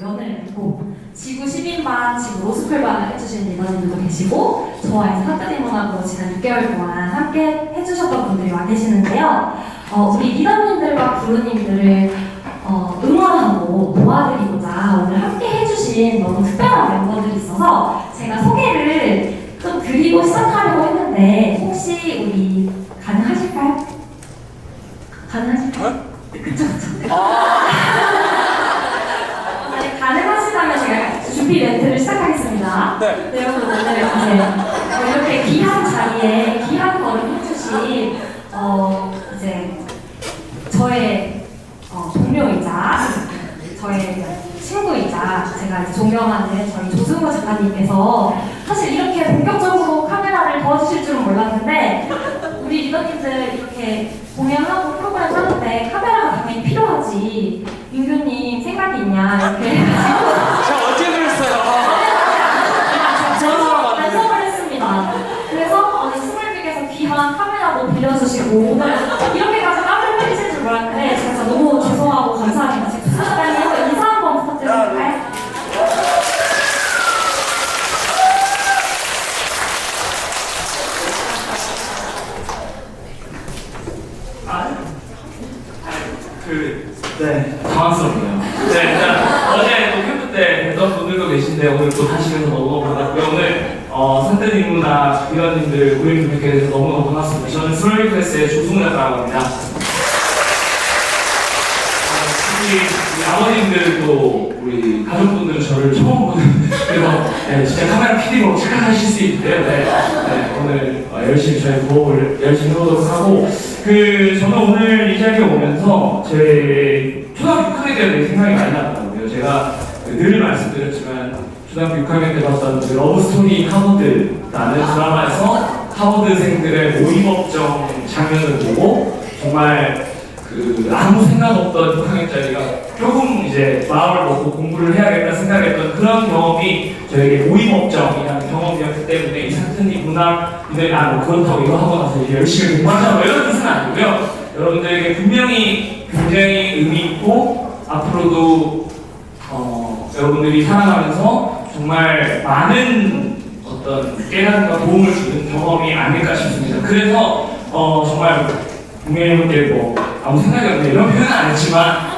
연을 맺고 지구 10인반, 지구 로스쿨반을 해주신 리더님들도 계시고 저와 이제 사투리 문학으로 지난 6개월 동안 함께 해주셨던 분들이 와 계시는데요. 우리 리더님들과 구루님들을 응원하고 도와드리고자 오늘 함께 해주신 너무 특별한 멤버들이 있어서 제가 소개를 좀 드리고 시작하려고 했는데 혹시 우리 가능하실까요? 가능하실까요? 그쵸. 아니, 가능하시다면 제가 준비 멘트를 시작하겠습니다. 네, 여러분 오늘 이제 이렇게 귀한 자리에 귀한 걸음 해주신 이제 저의 동료이자 저의 친구이자 제가 이제 존경하는 저희 조승우 작가님께서 사실 이렇게 본격적으로 카메라를 도와주실 줄은 몰랐는데 우리 리더님들 이렇게 공연하고 프로그램 하는데 카메라가 당연히 필요하지. 민규님 생각이 있냐 이렇게 제가 언제 그랬어요? 반성을 했습니다. 그래서 스물빅에서 귀한 카메라도 빌려주시고 오늘 이렇게까지 까불 해주실 줄 몰랐는데 제가 너무 죄송하고 감사합니다. 제가 부사장님 인사 한번 부탁드려도 될까요? 네, 당황스럽네요. 네, 일단 어제 또 캠프 때 뵀던 분들도 계신데 오늘 또 다시면서 너무 반갑고요. 오늘 선생님이나 위원님들, 우리님들 뵙게 돼서 너무너무 반갑습니다. 저는 스몰 클래스의 조승우 작가라고 합니다. 특히 우리 아버님들도 우리 가족분들은 저를 처음 보는 그래서 네, 진짜 카메라 PD로 착각하실 수 있는데요. 네, 오늘 열심히 저희 부업을 열심히 해보도록 하고 저는 오늘 이 자리에 오면서 제 초등학교 6학년 때 생각이 많이 나더라고요. 제가 늘 말씀드렸지만 초등학교 6학년 때 봤던 러브스토리 하버드라는 드라마에서 하버드생들의 모의법정 장면을 보고 정말 아무 생각 없던 6학년짜리가 조금 이제 마음을 먹고 공부를 해야겠다 생각했던 그런 경험이 저에게 모의법정이라는 경험이었기 때문에 이 사투리 문학인들 그렇다고 이거 하고 나서 이제 열심히 공부한다 이런 뜻은 아니고요. 여러분들에게 분명히 굉장히 의미 있고 앞으로도 여러분들이 살아가면서 정말 많은 어떤 깨달음과 도움을 주는 경험이 아닐까 싶습니다. 그래서 정말 분명히 아무 생각이 없네 이런 표현은 안 했지만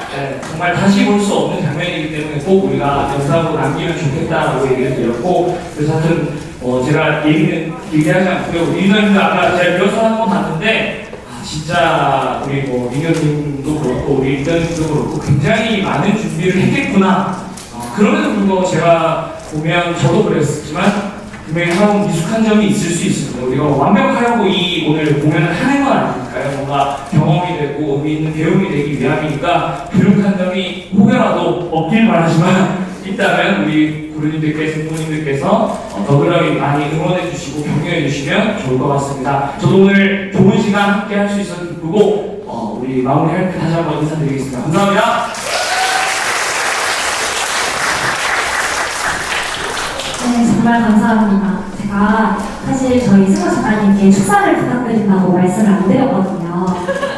정말 다시 볼 수 없는 장면이기 때문에 꼭 우리가 영상으로 남기면 좋겠다라고 얘기를 드렸고 그래서 하여튼 제가 얘기하지 않고요. 우리 리더님들 아까 제가 리허설 한번 봤는데 진짜 우리 민현님도 그렇고 우리 리더님도 그렇고 굉장히 많은 준비를 했겠구나. 그럼에도 불구하고 제가 보면 저도 그랬지만 분명히 하고 미숙한 점이 있을 수 있습니다. 우리가 완벽하려고 이 오늘 공연을 하는 건 아니니까요. 뭔가 경험이 되고 의미 있는 배움이 되기 위함이니까 부족한 점이 혹여라도 없길 바라지만 있다면 우리 구루님들께서, 부모님들께서 더불어 많이 응원해 주시고 격려해 주시면 좋을 것 같습니다. 저도 오늘 좋은 시간 함께 할 수 있어서 기쁘고 우리 마무리할 때 다시 한번 인사드리겠습니다. 감사합니다. 네, 정말 감사합니다. 제가 사실 저희 승우 작가님께 축사를 부탁드린다고 말씀을 안 드렸거든요.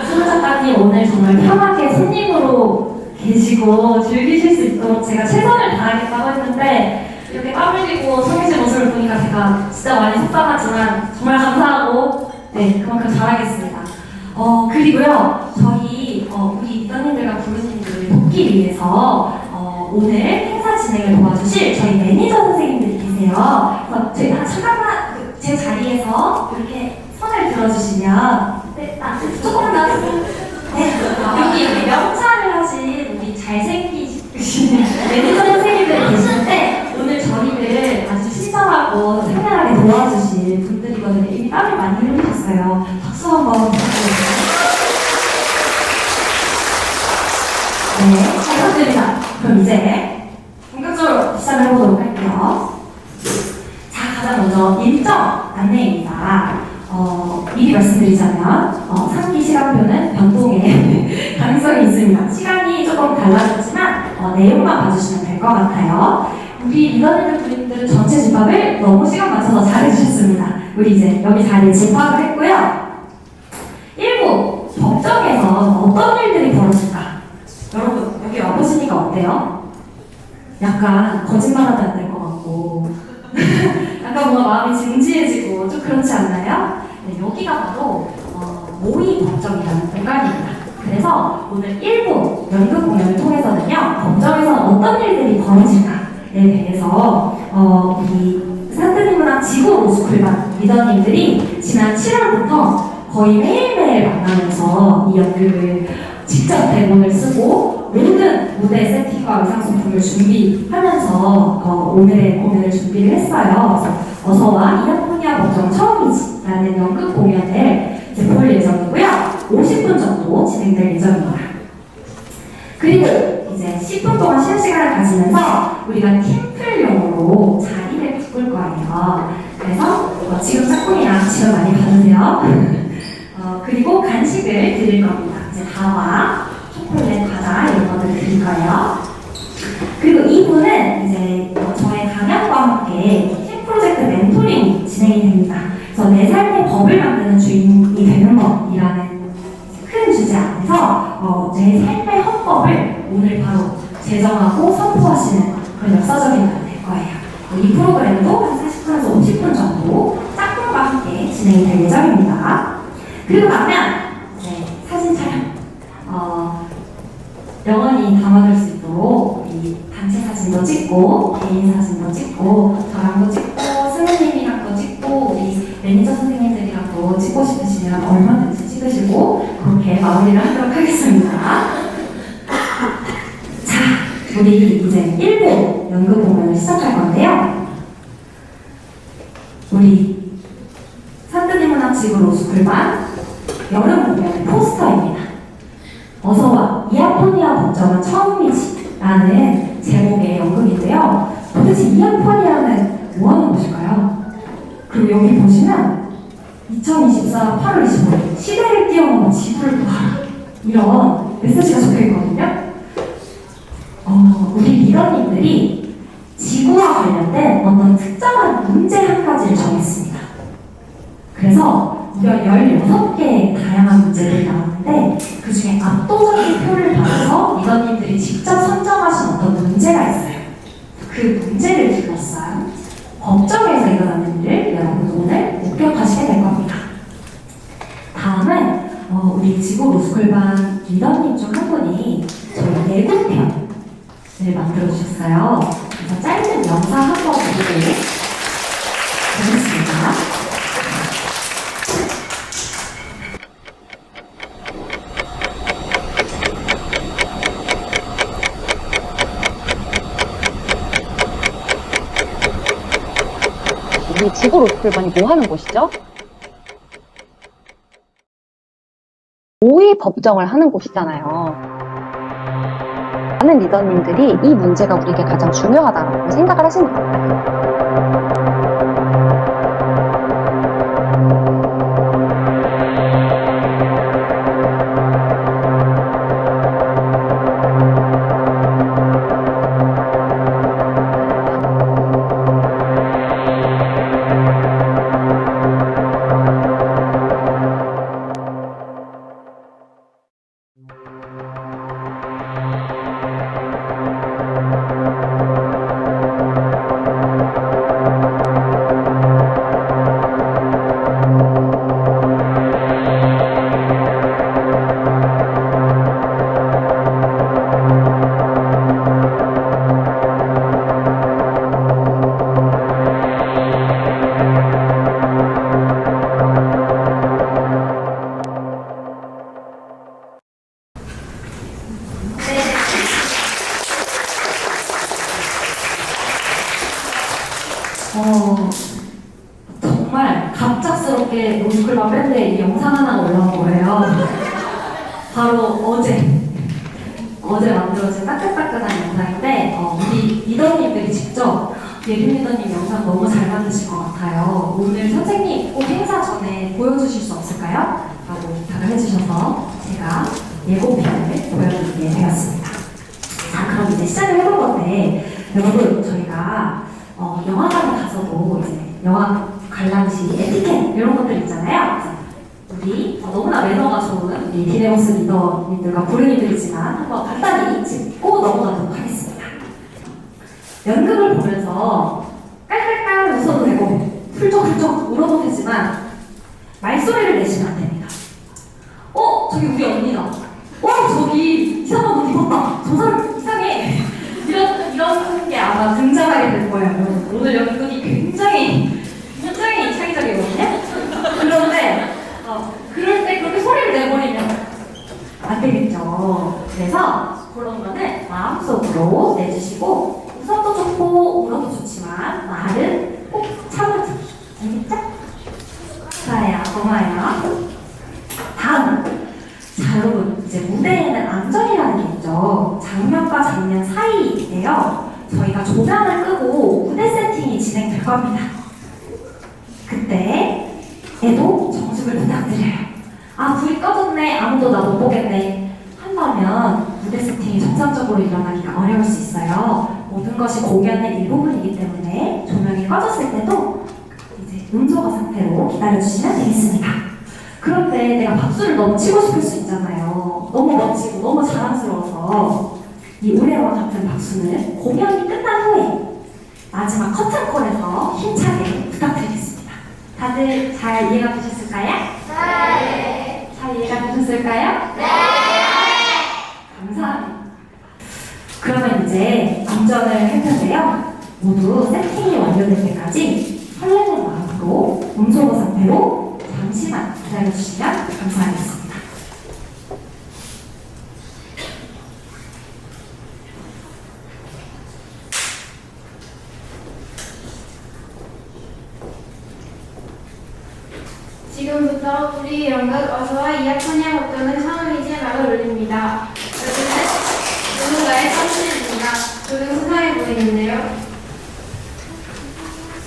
승우 작가님 오늘 정말 편하게 손님으로 계시고 즐기실 수 있도록 제가 최선을 다하겠다고 했는데 이렇게 땀 흘리고 서 계신 모습을 보니까 제가 진짜 많이 속상하지만 정말 감사하고 네, 그만큼 잘하겠습니다. 그리고요, 저희 우리 리더님들과 부르님들을 돕기 위해서 오늘 행사 진행을 도와주실 저희 매니저 선생님들이 계세요. 그래서 저희 잠깐만 제 자리에서 이렇게 손을 들어주시면 네, 조금만 네, 여기 명찰을 하신 우리 잘생기신 매니저 선생님들이 계시는데 오늘 저희를 아주 친절하고 상냥하게 도와주실 분들이거든요. 이미 땀을 많이 흘리셨어요. 박수 한번 부탁드립니다. 네, 잘 부탁드립니다. 그럼 이제 본격적으로 시작을 해보도록 할게요. 자, 가장 먼저 일정 안내입니다. 미리 말씀드리자면 3기 시간표는 변동의 가능성이 있습니다. 시간이 조금 달라졌지만 내용만 봐주시면 될 것 같아요. 우리 리더님들 분들은 전체 집합을 너무 시간 맞춰서 잘해주셨습니다. 우리 이제 여기 자리에 집합을 했고요. 1부 법정에서 어떤 일들이 벌어질까? 여러분 여기 와보시니까 어때요? 약간 거짓말하도 안 될 것 같고 약간 뭔가 마음이 진지해지고 좀 그렇지 않나요? 네, 여기가 바로 모의 법정이라는 공간입니다. 그래서 오늘 1부 연극 공연을 통해서는요, 법정에서 어떤 일들이 벌어질까에 대해서 우리 산드리문학 지구 로스쿨반 리더님들이 지난 7월부터 거의 매일매일 만나면서 이 연극을 직접 대본을 쓰고 모든 무대 세팅과 의상 소품을 준비하면서 오늘의 공연을 준비를 했어요. 그래서 어서와 이어폰이야 법정 처음이지 라는 연극 공연을 이제 볼 예정이고요. 50분 정도 진행될 예정입니다. 그리고 이제 10분 동안 쉬는 시간을 가지면서 우리가 팀플용으로 자리를 바꿀 거예요. 그래서 지금 짝꿍이랑 지금 많이 받으세요. 그리고 간식을 드릴 겁니다. 이제 다와, 초콜릿, 과자 이런 것들을 드릴 거예요. 그리고 2부는 이제 저의 강연과 함께 팀 프로젝트 멘토링 진행이 됩니다. 그래서 내 삶의 법을 만드는 주인이 되는 것이라는 큰 주제 안에서 제 삶의 헌법을 오늘 바로 제정하고 선포하시는 그런 역사적인 날이 될 거예요. 이 프로그램도 한 40분에서 50분 정도 짝꿍과 함께 진행이 될 예정입니다. 그리고 나면 이제 사진 촬영 영원히 담아둘 수 있도록 이 단체 사진도 찍고 개인 사진도 찍고 저랑도 찍고 선생님이랑도 찍고 우리 매니저 선생님들이랑도 찍고 싶으시면 얼마든지 찍으시고 그렇게 마무리를 하도록 하겠습니다. 자, 우리 이제 1부 연극 공연을 시작할 건데요. 우리 산드리문학 지구 로스쿨반 여름 공연의 포스터입니다. 어서와 이아포니아 법정은 처음이지 라는 제목의 연극인데요. 도대체 이아포니아는 뭐하는 곳일까요? 그리고 여기 보시면 2024 8월 25일 시대를 뛰어넘어 지구를 구하라 이런 메시지가 적혀있거든요. 우리 리더님들이 지구와 관련된 어떤 특정한 문제 한 가지를 정했습니다. 그래서 무려 16개의 다양한 문제들이 나왔는데 그 중에 압도적인 표를 받아서 리더님들이 직접 선정하신 어떤 문제가 있어요. 그 문제를 둘러싼 법정에서 일어나는 일을 여러분 오늘 목격하시게 될 겁니다. 다음은 우리 지구 로스쿨반 리더님 중 한 분이 저희 예고편을 만들어주셨어요. 그래서 짧은 영상 한번 보고 보겠습니다. 우리 지구 로스쿨반이 뭐 하는 곳이죠? 모의 법정을 하는 곳이잖아요. 많은 리더님들이 이 문제가 우리에게 가장 중요하다고 생각을 하시는 것 같아요. 정말 갑작스럽게 로스쿨반 밴드에 이 영상 하나 올라온 거예요. 바로 어제 만들어진 따끈따끈한 영상인데 우리 리더님들이 직접 예림 리더님 영상 너무 잘 만드실 것 같아요. 오늘 선생님 꼭 행사 전에 보여주실 수 없을까요? 라고 부탁을 해주셔서 제가 예고편을 보여드리게 되었습니다. 자, 그럼 이제 시작을 해볼 건데 여러분 저희가 영화관에 가서도 이제 영화 관람시 에티켓 이런 것들 있잖아요. 그래서 우리 너무나 매너가 좋은 우리 디네오스 리더님들과 부르님들이지만 한번 간단히 짚고 넘어가도록 하겠습니다. 연극을 보면서 깔깔깔 웃어도 되고 훌쩍훌쩍 울어도 되지만 말소리를 내시면 안 됩니다. 저기 우리 언니다. 저기 이상한 옷 입었다. 저 사람 이상해. 이런 게 아마 등장하게 될 거예요. 오늘 연극이 굉장히 창의적이거든요. 그런데 그럴 때 그렇게 소리를 내버리면 안 되겠죠. 그래서 그런 거는 마음속으로 내주시고 웃어도 좋고 울어도 좋지만 말은 꼭 참으세요. 알겠죠? 좋아요. 고마워요. 다음. 자, 여러분, 이제 무대에는 안전이라는 게 있죠. 장면과 장면 사이인데요. 저희가 조명을 끄고 무대 세팅이 진행될 겁니다. 그때에도 정숙을 부탁드려요. 불이 꺼졌네. 아무도 나 못 보겠네. 한다면 무대 세팅이 정상적으로 일어나기가 어려울 수 있어요. 모든 것이 공연의 일부분이기 때문에 조명이 꺼졌을 때도 이제 음소거 상태로 기다려주시면 되겠습니다. 그런데 내가 박수를 너무 치고 싶을 수 있잖아요. 너무 멋지고 너무 자랑스러워서 이 우레와 같은 박수는 공연이 끝난 후에 마지막 커튼콜에서 힘차게 부탁드리겠습니다. 다들 잘 이해가 되셨을까요? 네. 잘 이해가 되셨을까요? 네. 감사합니다. 그러면 이제 운전을 할 텐데요. 모두 세팅이 완료될 때까지 설레는 마음으로 음소거 상태로 잠시만 기다려주시면 감사하겠습니다. 지금부터 우리 연극 어서와 이야코냐 걱정은 처음이지에 막을 올립니다. 여기는 누군가의 선수입니다. 조금 수상해 보이는데요.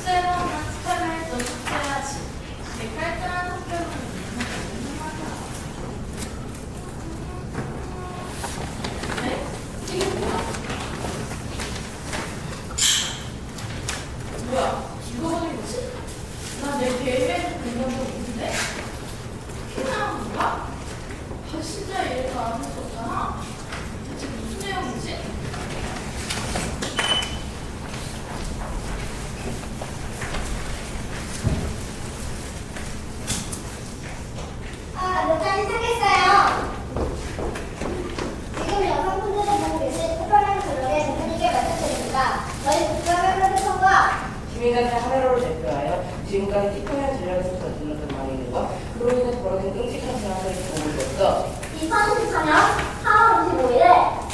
셀럽만 스타일을 더 숙제하지. 깔끔한 학교는 네? 이게 뭐야? 뭐야? 이거 보는 거지? 나 내 대회에서 본적 없는데? 그냥 뭐야? 진짜 얘가 아는 수 없잖아. 대체 무슨 내용이지? 녹화 시작했어요. 지금 여성분들이 보고 계신 특별한 그룹의 대표님께 말씀드립니다. 저희 국가별로 통과 시민단체 하나로를 대표하여 지금까지 티코야 전략에서 저질렀던 망행과 그로 인해 벌어진 끔찍한 상황을 보고 있었어. 2014년 4월 25일에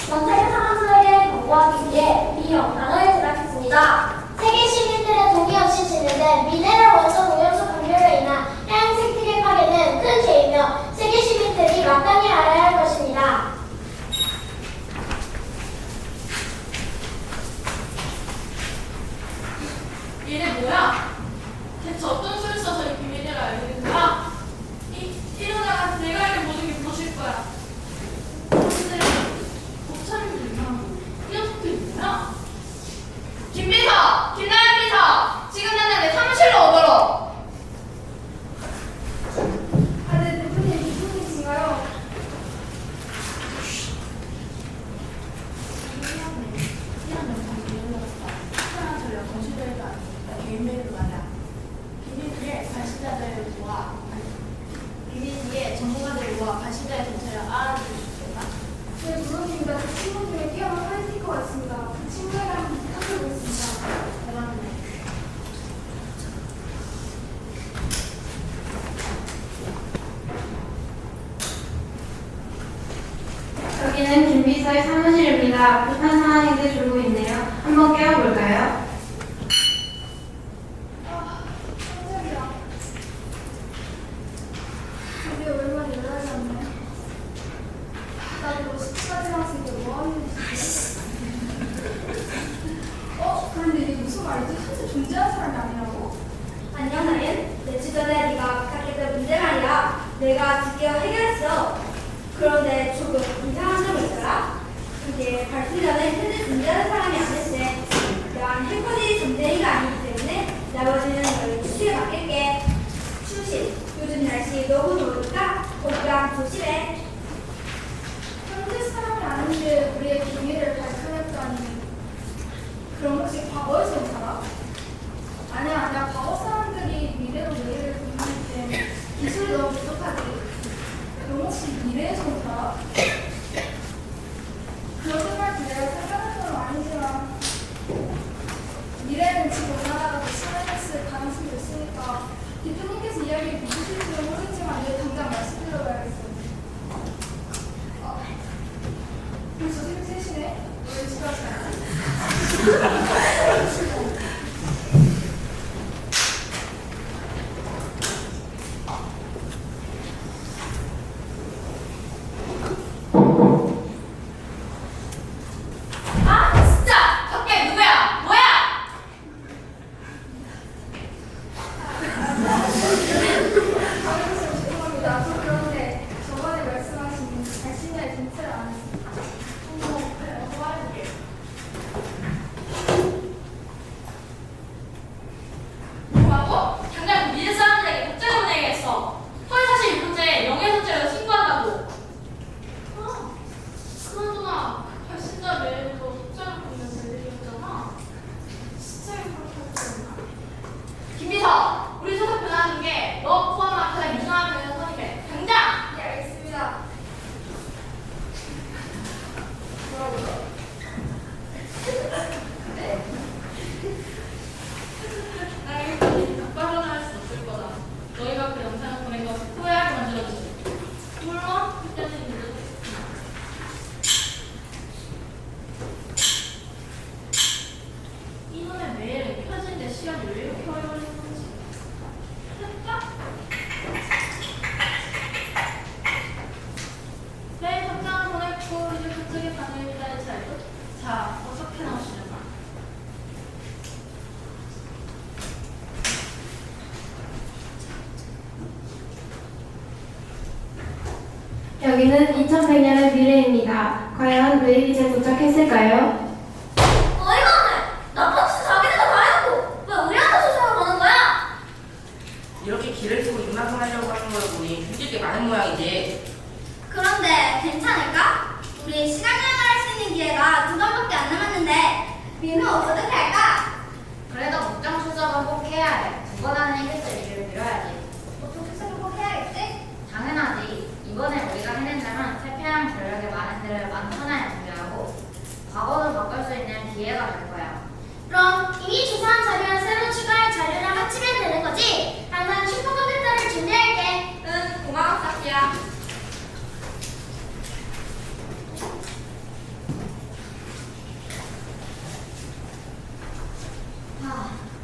전 세계 사람들에게 경고하기 위해 이 영상을 제작했습니다. 세계 시민들의 동의 없이 진행된 미네랄 원전 오염수 방류로 인한 해양 생태계 파괴는 큰 죄이며 세계 시민들이 마땅히 알아야 할 것입니다. 얘네 뭐야? 대체 어떤 수를 써서 이 비밀을 알게 된 거야? 이러다가 내가 알는 모든 게 무엇일 거야? 근데 목차림도 이상하고 이 녀석들이 뭐야? 김비서! 김나연 비서! 지금 당장 내 사무실로 오도록! 네, 대표님 무슨 일이신가요? 이런 영상이 올라왔어. 특별한 전략 정신대회가 아니니까 개인 메일로 말이야. 비밀리에 발신자들을 모아 비밀리에 전문가들을 모아 발신자의 정체를 알아줄 수 있겠나? 네, 물론입니다. 그 친구 중에 뛰어난 화이팅커가 있습니다. 그 친구랑 부탁드리고 있습니다. 대단하네. 여기는 김비서의 사무실입니다. 급한 상황인데 졸고 있네요. 한번 깨워볼까요? 깜짝이야. 드디어 오랜만에 연락이 왔네. 나 이거 10까지 나왔으니까 뭐 하는 짓이지? 그런데 이게 무슨 말이지? 현재 존재하는 사람이 아니라고? 아니야, 나연. 며칠 전에 네가 부탁했던 문제 말이야. 내가 드디어 해결했어. 그런데 조금 이상한 점이 있더라. 그게 발표 전에 현재 존재하는 사람이 아닐세. 난 해커들이 존재이가 아니기 때문에 나머지는 너희 추시에 맡길게. 추시, 요즘 날씨 너무 더우니까 건강 조심해. 현재 사람이 아닌데 우리의 비밀을 발표했다니. 그럼 혹시 과거에서 살아? 아니야. 과거 사람들이 미래로 내일을 보낼 때 기술이 너무 부족하지. 그럼 혹시 미래에서 살아? 그렇게까지 내가 생각하는 건 아니지만 미래는 지금 올라가도 시간을 가능성이 있으니까 대표님께서 이야기를 믿으실지는 모르겠지만 이제 당장 말씀드려봐야겠어요. 벌써 새벽 3시네? 왜 집에 가지 않아? 아 진짜! 밖에 누구야? 뭐야? 죄송합니다. 저 그런데 저번에 말씀하신 자신의 정체를 안 했습니다. 그래 어서 말해줄게. 뭐라고? 당장 그 미래 사람들에게 복제를 보내야겠어. 허위 사실 유포죄, 명예훼손죄로 신고한다고. 아, 그나저나 발신자 메일로 복제를 보내면 될 일이었잖아. 진짜 그렇게 하지 않나? 김비서, 우리 소속 변하는 게 너 포함한 가장 유능한 변호사님에 당장! 네, 알겠습니다. 뭐라고요? 나 일단 똑바로 할 수 없을 거다. 너희가 그 영상을 보낸 것을 후회하게 만들어주지. 물론 그때는 문제도 있었지만. 이놈의 메일은 켜진데 시간이 왜 이렇게 오래 걸리는 건지. 됐다? 메일 답장을 보냈고 이제 그쪽에 반응을 기다리지 알고. 자, 어떻게 나오시려나? 여기는 2100년의 미래입니다. 과연 메일이 이제 도착했을까요? 어이가 없네. 나쁜 짓 자기네가 다 해놓고 왜 우리한테 소송을 거는 거야? 이렇게 길을 쓰고 입막음하려고 하는 걸 보니 힘들 게 많은 모양이지. 그런데 괜찮을까? 우리 시간 여행을 할 수 있는 기회가 2번밖에 안 남았는데 민우 어떻게 할까? 그래도 목장 수습은 꼭 해야 해. 2번 안에 해결될 일을 미뤄야지. 어떻게 생각을 해야겠지? 당연하지. 이번에 우리가 해낸다면 태평양 전력의 많은 데를 만천하에 준비하고 과거를 바꿀 수 있는 기회가 될 거야. 그럼 이미 조사한 자료랑 새로 추가할 자료랑 합치면 되는 거지? 나는 슈퍼컴퓨터를 준비할게. 응, 고마워, 사키야.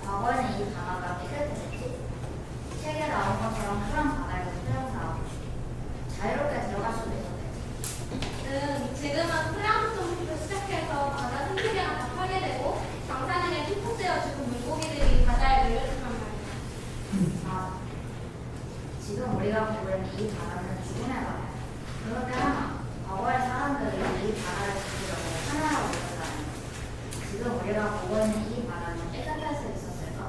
과거에는 이 단어가 삐끗했지. 책에 나온 것처럼 푸른 바다에서 수영사하고 자유롭게 들어갈 수도 있었대. 지금은 플랑크톤부터 시작해서 바다 생태계가 다 파괴되고 방사능에 피폭되어 죽은 물고기들이 바다에 늘려주만 말이야. 아, 지금 우리가 보는 이 바다는 죽음의 바다야. 그런데 하나, 과거의 사람들이 이 바다를 지키려고 하나로 올렸다는. 지금 우리가 보고 있는 이 바다는 깨끗할 수 있었을까?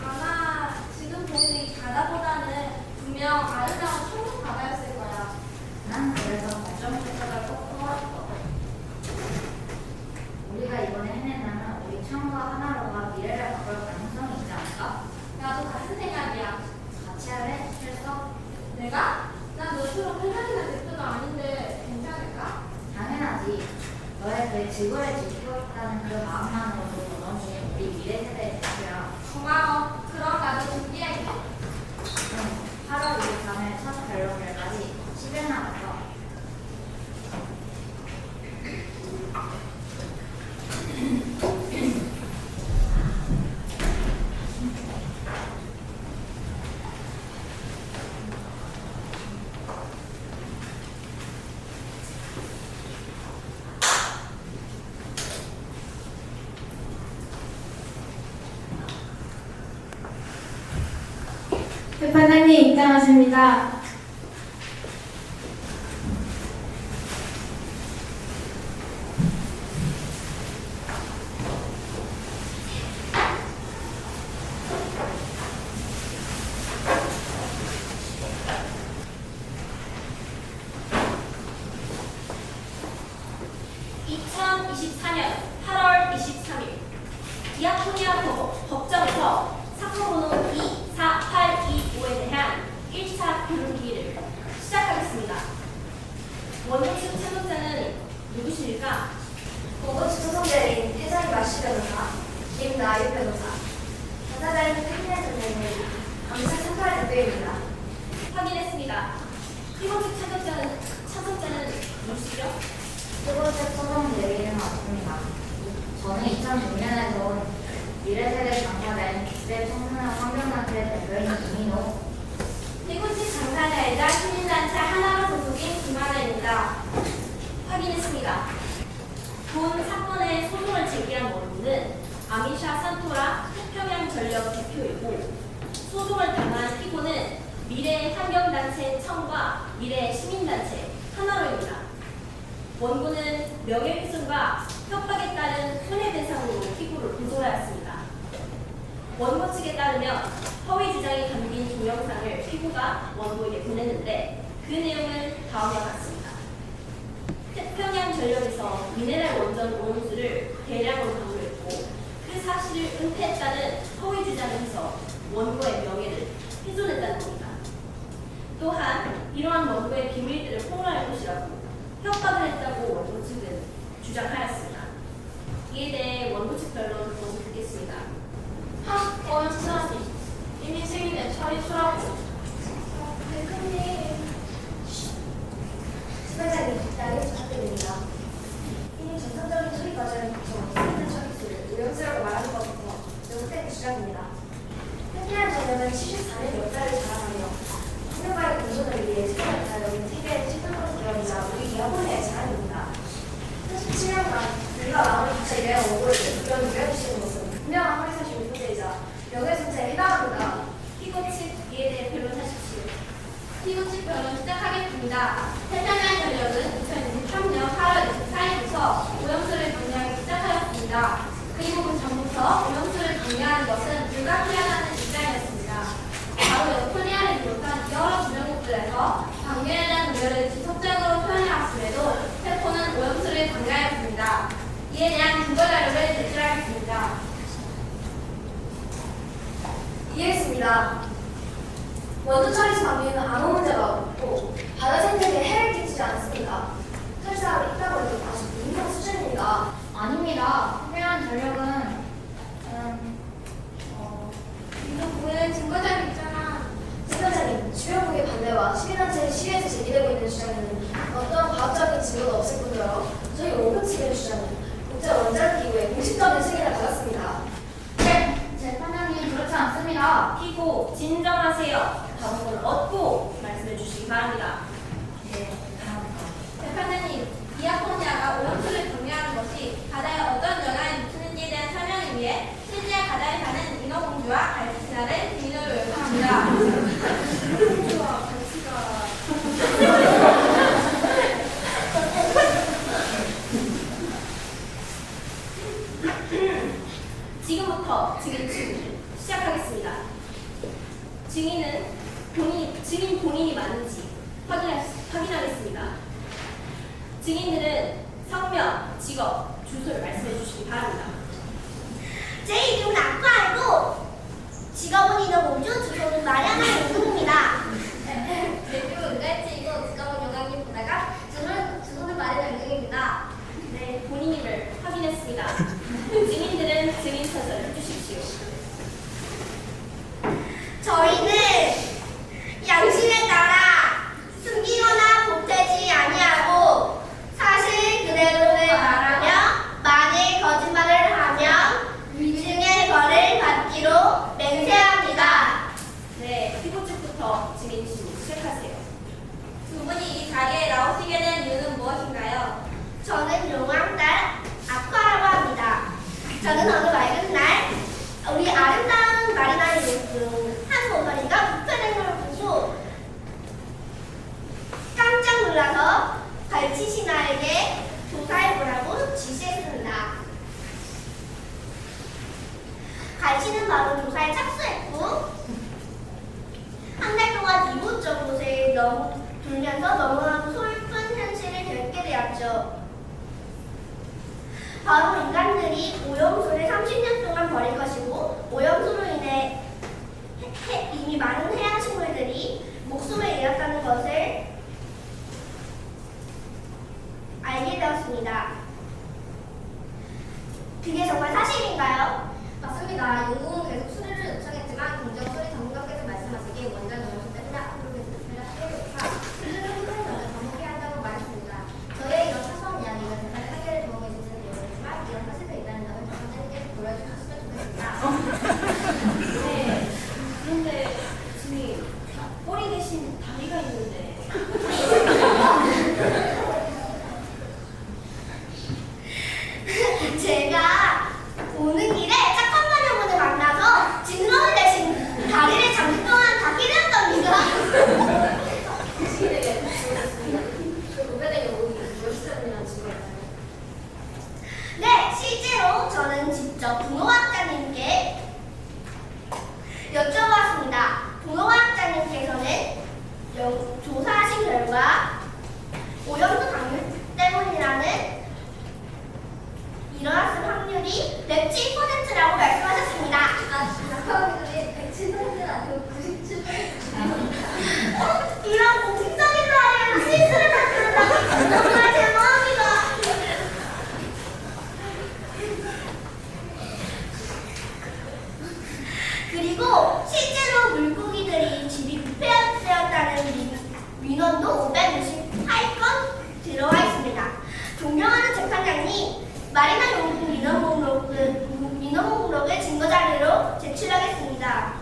아마 지금 보이는 이 바다보다는 분명 아름다운 천국 바다였을 거야. 난 그래서 발전소설을 꼭 떠올렸거든. 우리가 이번에 해낸다면 우리 창과 하나로가 미래를 바꿀 가능성이 있지 않을까? 나도 같은 생각이야. 같이 할래? 실수? 내가? 난 너처럼 회장이나 대표도 아닌데 괜찮을까? 당연하지. 너의 그 지구를 지키고 싶다는 그 마음만으로도 넌 이제 우리 미래 세대의 대표야. 고마워. 그럼 나도 준비할게. 8월 23일 첫 결론일까지 10일 남았어. 재판장님 입장하십니다. 이아코니아 법정에서 사건번호 24825에 대한 1차 교류기를 시작하겠습니다. 원고 측 참석자는 누구십니까? 원고 측 소송자인 태산이 마시 변호사, 김나유 변호사, 당사자인 태민의 선생님, 감사 참가할 대표입니다. 확인했습니다. 이번 측 참석자는 누구시죠? 두 번째 소송 내리는 맞습니다. 저는 2006년에 들어온 미래세대 당사자인 국제 청소년 환경단체 대표인 김인호. 대구시 당사자이자 시민단체 하나로 소속인 김하나입니다. 확인했습니다. 본 사건의 소송을 제기한 원고는 아미샤 산토라 태평양전력 대표이고 소송을 당한 피고는 미래환경단체 청과 미래시민단체 하나로입니다. 원고는 명예훼손과 협박에 따른 손해배상으로 피고를 고소하였습니다. 원고 측에 따르면 허위 주장이 담긴 동영상을 피고가 원고에게 보냈는데 그 내용은 다음과 같습니다. 태평양전력에서 미네랄 원전 오염수를 대량으로 방류했고 그 사실을 은폐했다는 허위 주장을 해서 원고의 명예를 훼손했다는 겁니다. 또한 이러한 원고의 비밀들을 폭로할 것이라고 협박을 했다고 원고 측은 주장하였습니다. 이에 대해 원고 측 변론 먼저 듣겠습니다. 원수사님, 이미 승인의 처리 수락고. 대표님, 지배자님, 양해 부탁드립니다. 이미 정상적인 처리 과정을 거쳐 승인된 처리수를 오염수라고 말하는 것부터 명백히 주장입니다. 태평양 전력은 74년 역사를 자랑하며 국민과의 공존을 위해 최선을 다하는 세계의 최첨단 기업이자 우리 기업원의 자랑입니다. 37년간 우리가 마음을 붙여 일해온 원고를 이런 유해주시는 것은 분명한 허위사실 유포죄이자 명예훼손죄에 해당합니다. 피고 측 이에 대해 변론하십시오. 피고 측 변론 시작하겠습니다. 태평양전력은 2023년 8월 24일부터 오염수를 방류하기 시작하였습니다. 그리고 그 전부터 오염수를 방류하는 것은 불가피하다는 입장이었습니다. 바로 여코리아를 비롯한 여러 주변국들에서 방류에 대한 우려를 지속적으로 표현해왔음에도 세포는 오염수를 방류하였습니다. 이에 대한 근거 자료를 제출하겠습니다. 이해했습니다. 원두 처리수 방류는 아무 문제가 없고 바다 생태계에 해를 끼치지 않습니다. 설사하고 있다고 해도 아주 민감 수준입니다. 아닙니다. 태평양전력은 이거 보면 증거자료 있잖아. 증거자님, 주변국의 반대와 시민단체의 시위에서 제기되고 있는 주장에는 어떤 과학적인 증거가 없을 뿐더러 저희 원고 측의 주장은 국제 원자력기구의 공식적인 승인을 받았습니다. 재판장님 그렇지 않습니다. 피고 진정하세요. 답을 얻고 말씀해 주시기 바랍니다. 네, 감사합니다. 재판장님, 이아코니아가 오염수를 방류하는 것이 바다에 어떤 영향을 미치는지에 대한 설명을 위해 실제 바다에 사는 인어공주와 갈치나를 비밀로 요청합니다. 공주와 갈치가 지금부터 증인 질문을 시작하겠습니다. 증인 본인이 맞는지 확인하겠습니다. 증인들은 성명, 직업, 주소를 말씀해 주시기 바랍니다. 제 이름은 아쿠아이고 직업은 인어공주, 주소는 마리아나 용동입니다. 제 이름은 은갈치이고 직업은 영광님 보다가 주소는 마리나 용동입니다. 네, 본인임을 확인했습니다. 증인들은 증인 서서를 해주십시오. 저희는 양심에 따라 숨기거나 보태지 아니하고 사실 그대로를 말하며 만일 거짓말을 하면 위증의 벌을 받기로 맹세합니다. 네, 피고 측부터 증인 질문 시작하세요. 두 분이 이 자리에 나오시게 된 이유는 무엇인가요? 저는 용왕딸 아쿠아라고 합니다. 저는 어느 맑은 날 우리 아름다운 마리나 용수 한 어머니가 부패된 걸 보고 깜짝 놀라서 갈치 신하에게 조사해보라고 지시했습니다. 갈치는 바로 조사에 착수했고 한 달 동안 이곳저곳 곳에 돌면서 너무나도 슬픈 현실을 겪게 되었죠. 바로 인간들이 오염수를 30년 동안 버릴 것이고 오염수로 인해 이미 많은 해양 생물들이 목숨을 잃었다는 것을 알게 되었습니다. 그게 정말 사실인가요? 맞습니다. 연구는 계속 수리를 요청했지만 공정소리 전문가께서 말씀하시기에 원전 오염수 때문에 앞으로 계속 수리를 하게 되니까 수리를 후에서는 반복해야 한다고 말했습니다. 저의 이런 사소한 이야기가 재판의 한계를 도움에 주지는 모르겠지만 이런 사실도 있다는 점을 전문가님께서 보여주셨으면 좋겠습니다. 네. 그런데 지금 꼬리 대신 다리가 있는데. 제가 오는 길에 착한 마녀분을 만나서 징그러운 대신 다리를 잠시 동안 닿게 되었답니다. 시기되게 좋으셨습니다. 그 고백의 영웅이 무엇이라는 증거였나요? 네, 실제로 저는 직접 분호과학자님께 여쭤봤습니다. 분호과학자님께서는 조사하신 결과 오염수 방류 때문이라는 일어났을 확률이 107%라고 말씀하셨습니다. 낙하오미들이 107%는 아니고 97%. 이런 공식적인 말에는 실수를 만들었다니 정말 죄송합니다. 그리고 실제로 물고기들이 질이 부패되었다는 민원도 568건 들어와 있습니다. 존경하는 재판장님, 마리나 용품 민원 목록을 증거 자료로 제출하겠습니다.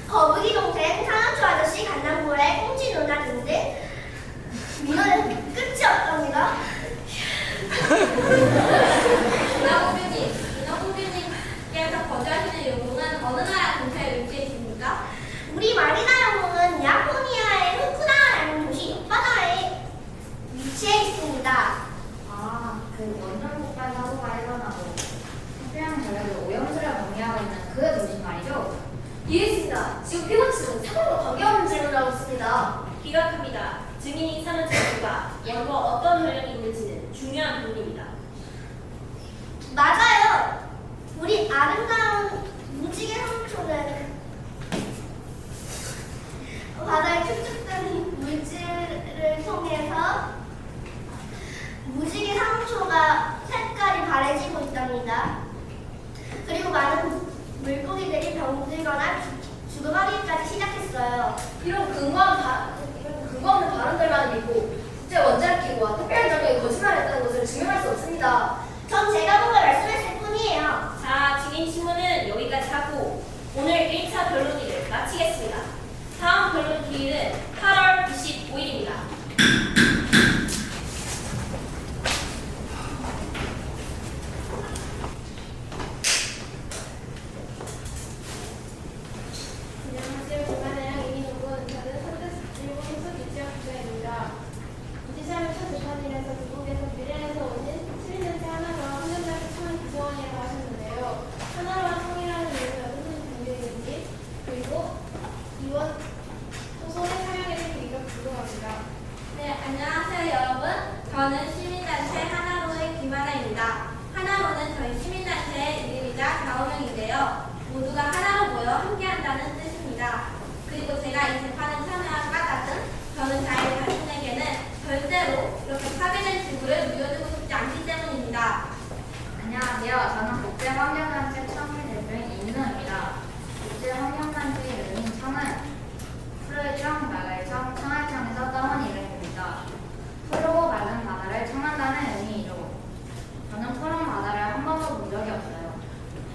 거북이 동생, 상하초 아저씨, 간남고래, 꽁치 누나 등등 민원은 끝이 없답니다. 인어공주님께서 거주하시는 영웅은 어느 나라 근처에 위치해 있습니까? 우리 마리나 영웅은 야포니아의 후쿠다라는 도시 옆바다에 위치해 있습니다. 그 원전 폭발 사고가 일어나고 태평양 전역에 오염수를 방류하고 있는 그 도시 말이죠? 이해했습니다. 지금 피고치는 사고와 관계없는 질문을 하고 있습니다. 기각합니다. 증인이 사는 증거가 연과 어떤 관련이 있는지는 중요한 부분입니다. 맞아요. 우리 아름다운 무지개 상초는 바다에 축적된 물질을 통해서 무지개 상초가 색깔이 바래지고 있답니다. 그리고 많은 물고기들이 병들거나 죽어가기까지 시작했어요. 이런 근거 없는 발언들만 믿고 국제 원자력 기구와 특별한 전력이 거짓말했다는 것을 증명할 수 없습니다. 전 제가 본 걸 말씀했을 뿐이에요. 자, 증인 신문은 여기까지 하고 오늘 1차 변론 기를 마치겠습니다. 다음 변론 기일은 8월 25일입니다. 안녕하세요. 조만해양 이민욱은 저는 일본 소속 유치원 교사입니다. 이지사를 첫 재판일에서 미국에서 미래에서 오신 시민단체 하나가 환경단체 청원 구성원이라고 하셨는데요. 하나와 청이라는 이유는 어떤 관계인지 그리고 이원 소송의 사용에 대해 이가 궁금합니다. 네, 안녕하세요 여러분. 저는 시민단체 하나로의 김하나입니다. 하나로는 저희 시민단체의 이름이자 좌우명인데요. 모두가 하나로 모여 함께한다는 뜻입니다. 그리고 제가 이 재판에 참여한 까닭은 저는 자의 자신에게는 절대로 이렇게 파괴된 지구를 물려주고 싶지 않기 때문입니다. 안녕하세요. 저는 국제환경단체 청일 대표인 임노입니다. 국제환경단체의 이름인 청은 푸르의 추억 나라의 청하청에서 따온 이름입니다. 푸르고 맑은 바다를 청한다는 의미이죠. 저는 푸른 바다를 한 번도 본 적이 없어요.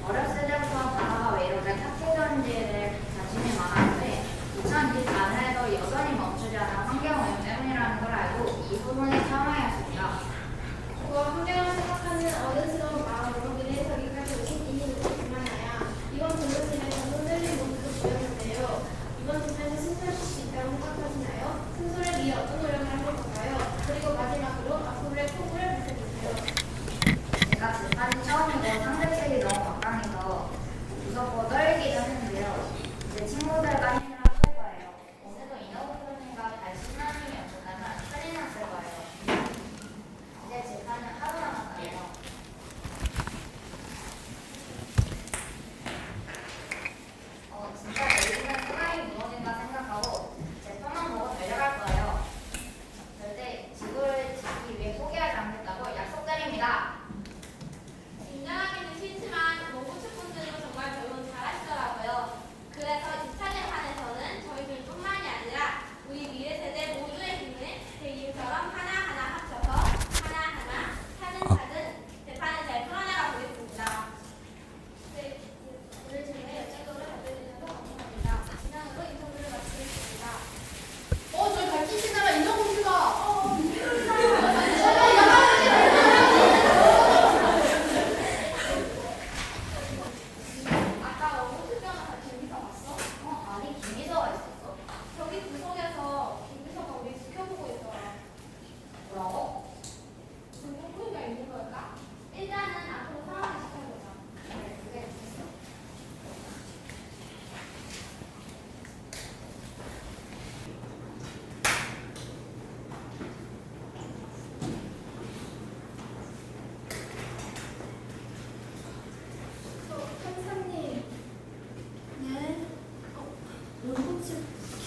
어렸을 때부터 바다가 왜 이렇게 탁해졌는지에 대해 관심이 많았는데 2024년에도 여전히 멈추지 않은 환경오염 때문이라는 걸 알고 이 부분이 처음이었습니다. 그거 환경을 생각하는 어른스러운 마음으로 미래에서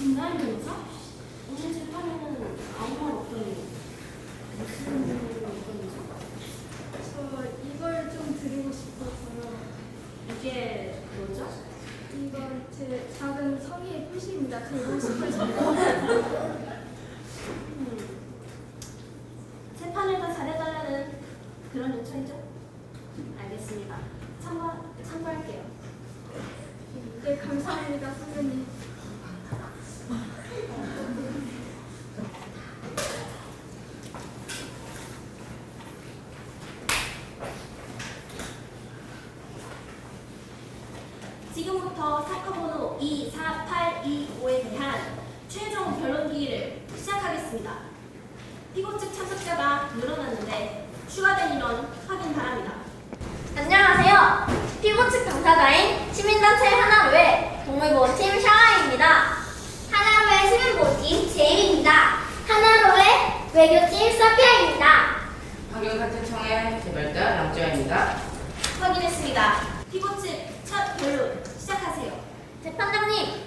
김나연 변호사? 오늘 재판에는 아무 말 없더니 무슨 건이죠? 저 이걸 좀 드리고 싶어서요. 이게 뭐죠? 이건 제 작은 성의의 표시입니다. 드리고 싶어서. 재판을 더 잘해달라는 그런 요청이죠? 알겠습니다. 참고할게요. 네, 감사합니다, 선생님. 지금부터 사건 번호 24825에 대한 최종 변론 기일을 시작하겠습니다. 피고 측 참석자가 늘어났는데 추가된 인원 확인 바랍니다. 안녕하세요. 피고 측 당사자인 시민단체 하나로의 동물보호팀 샤와입니다. 하나로의 시민보호팀 제일입니다. 하나로의 외교팀 서피아입니다. 환경가치청의 개발자 남주아입니다. 확인했습니다. 피고 측 첫 변론 시작하세요. 재판장님,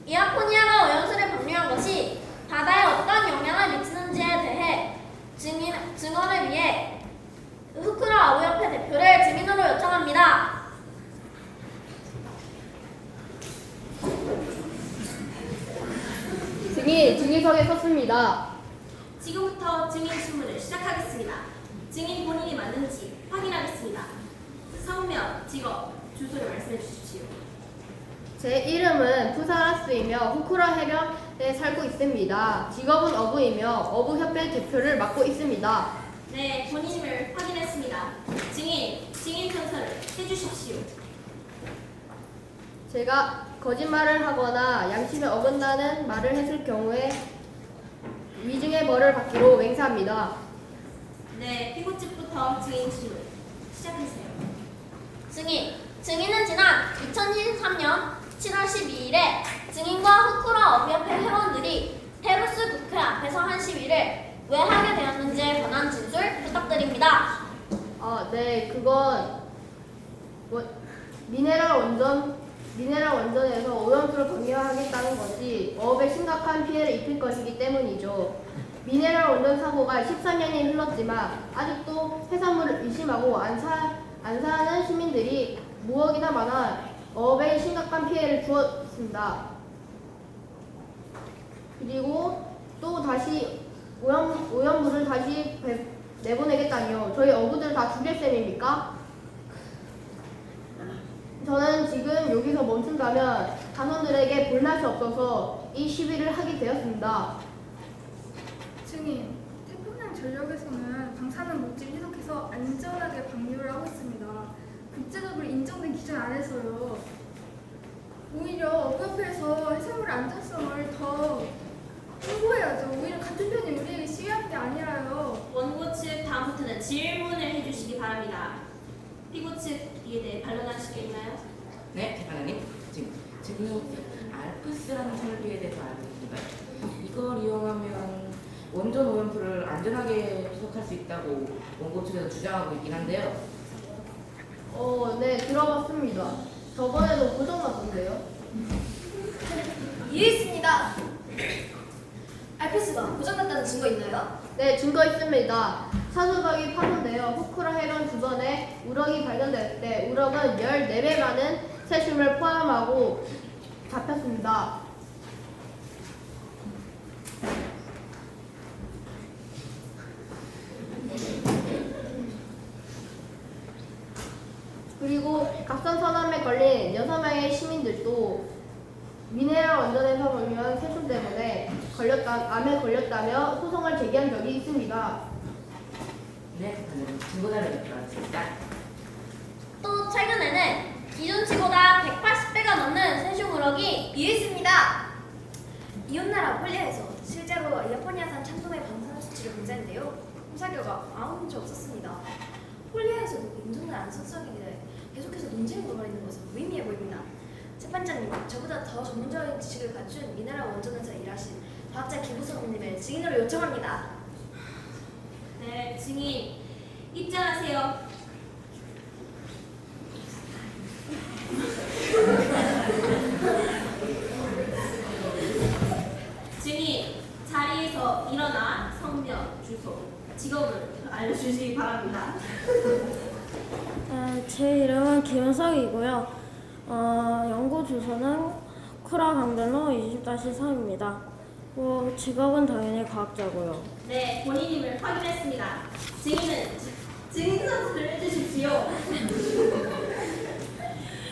이아포니아가 오염수를 방류한 것이 바다에 어떤 영향을 미치는지에 대해 증언을 위해 후쿠라 아우협회 대표를 증인으로 요청합니다. 증인 증인석에 섰습니다. 지금부터 증인 신문을 시작하겠습니다. 증인 본인이 맞는지 확인하겠습니다. 성명, 직업, 주소를 말씀해 주십시오. 제 이름은 푸사라스이며 후쿠라 해변에 살고 있습니다. 직업은 어부이며 어부협회 대표를 맡고 있습니다. 네, 본인임을 확인했습니다. 증인 편서를 해주십시오. 제가 거짓말을 하거나 양심에 어긋나는 말을 했을 경우에 위증의 벌을 받기로 맹세합니다. 네, 피고 측부터 증인 신문 시작하세요. 증인은 지난 2023년 7월 12일에 증인과 후쿠라 어부협회 회원들이 페루스 국회 앞에서 한 시위를 왜 하게 되었는지에 관한 진술 부탁드립니다. 네, 그건 미네랄 원전에서 오염수를 방류하겠다는 것이 어업에 심각한 피해를 입힐 것이기 때문이죠. 미네랄 원전 사고가 13년이 흘렀지만 아직도 해산물을 의심하고 안 사는 시민들이 무억이나 많아 어업에 심각한 피해를 주었습니다. 그리고 또 다시 오염물을 다시 내보내겠다니요. 저희 어부들 다 죽일 셈입니까? 저는 지금 여기서 멈춘다면 단원들에게 볼맛이 없어서 이 시위를 하게 되었습니다. 증인, 태평양 전력에서는 방사능 물질 희석해서 안전하게 방류를 하고 있습니다. 국제적으로 인정된 기준 안에서요. 오히려 어부협회에서 해산물 안전성을 더 홍보해야죠. 오히려 같은 편이 우리에게 시위하는 게 아니라요. 원고 측 다음부터는 질문을 해주시기 바랍니다. 피고 측 이에 대해 반론하실 게 있나요? 네, 재판장님. 지금 알프스라는 설비에 대해서 알고 계신가요? 이걸 이용하면 원전 오염수를 안전하게 희석할 수 있다고 원고 측에서 주장하고 있긴 한데요. 네, 들어봤습니다. 저번에도 고장났던데요. 예, 있습니다. 알프스가 고장났다는 증거 있나요? 네, 증거 있습니다. 사수박이 파손되어 후쿠라 해변 주변에 우럭이 발견될 때 우럭은 14배 많은 세슘을 포함하고 잡혔습니다. 그리고 갑선선암에 걸린 6명의 시민들도 미네랄 원전에서 방류한 세슘 때문에 암에 걸렸다며 소송을 제기한 적이 있습니다. 네, 재판장님. 증거자료를 들어왔습니다. 또 최근에는 기준치보다 180배가 넘는 세슘 우럭이 있습니다. 이웃나라 폴리아에서 실제로 야포니아산 참돔의 방사능 수치를 문제인데요. 홈사교가 아무 문제 없었습니다. 폴리아에서도 인정을 안 선수하기에 계속해서 논쟁을 벌이는 것은 무의미해 보입니다. 재판장님, 저보다 더 전문적인 지식을 갖춘 미네랄 원전에서 일하신 과학자 김부선님을 증인으로 요청합니다. 네, 증인 입장하세요. 직업을 알려주시기 바랍니다. 제 이름은 김은석이고요. 연구 주소는 쿠라 강변로 20-3입니다. 직업은 당연히 과학자고요. 네, 본인임을 확인했습니다. 증인 선수를 해주십시오.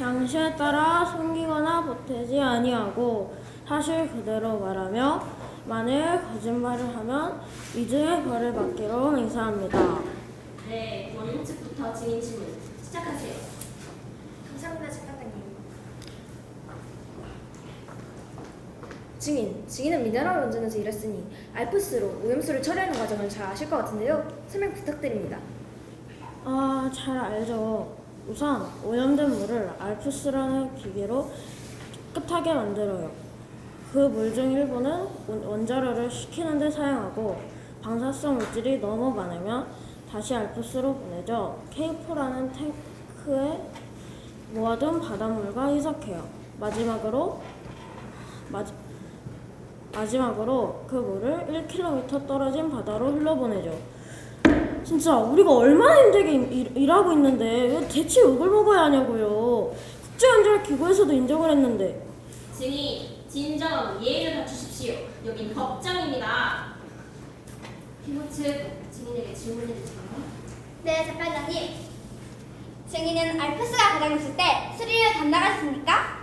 양심에 따라 숨기거나 보태지 아니하고 사실 그대로 말하며 만일 거짓말을 하면 위증의 벌을 받기로 맹세합니다. 네, 본인 측부터 증인 질문 시작하세요. 감사합니다, 재판장님. 증인은 미네랄 원전에서 일했으니 알프스로 오염수를 처리하는 과정을 잘 아실 것 같은데요. 설명 부탁드립니다. 잘 알죠. 우선 오염된 물을 알프스라는 기계로 깨끗하게 만들어요. 그 물 중 일부는 원자로를 식히는 데 사용하고 방사성 물질이 너무 많으면 다시 알프스로 보내죠. K4라는 탱크에 모아둔 바닷물과 희석해요. 마지막으로 그 물을 1km 떨어진 바다로 흘러보내죠. 진짜 우리가 얼마나 힘들게 일하고 있는데 왜 대체 욕을 먹어야 하냐고요. 국제원자력기구에서도 인정을 했는데. 증인, 진정, 예의를 갖추십시오. 여긴 법정입니다. 피고 측 증인에게 질문해 주세요. 네, 재판장님. 증인은 알프스가 고장났을 때 수리를 담당하셨습니까?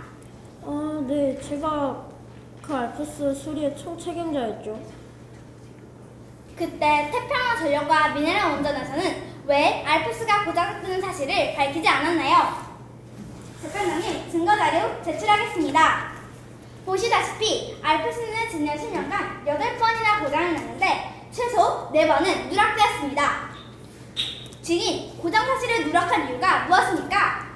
네, 제가 그 알프스 수리의 총책임자였죠. 그때 태평양 전력과 미네랄 원전에서는 왜 알프스가 고장났다는 사실을 밝히지 않았나요? 재판장님, 증거자료 제출하겠습니다. 보시다시피 알프스는 지난 10년간 8번이나 고장을 냈는데 최소 4번은 누락되었습니다. 증인, 고장 사실을 누락한 이유가 무엇입니까?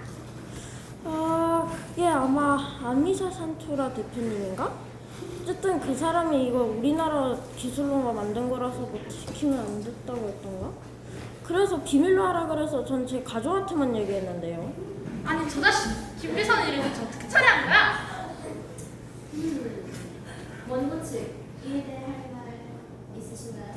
그게 아마 아미사 산투라 대표님인가? 어쨌든 그 사람이 이걸 우리나라 기술로만 만든 거라서 뭐 지키면 안 됐다고 했던가? 그래서 비밀로 하라 그래서 전 제 가족한테만 얘기했는데요. 아니 저 자식 김비서는 이름을 저 어떻게 처리한 거야? 원고 측 이에 대해 할 말 있으신가요?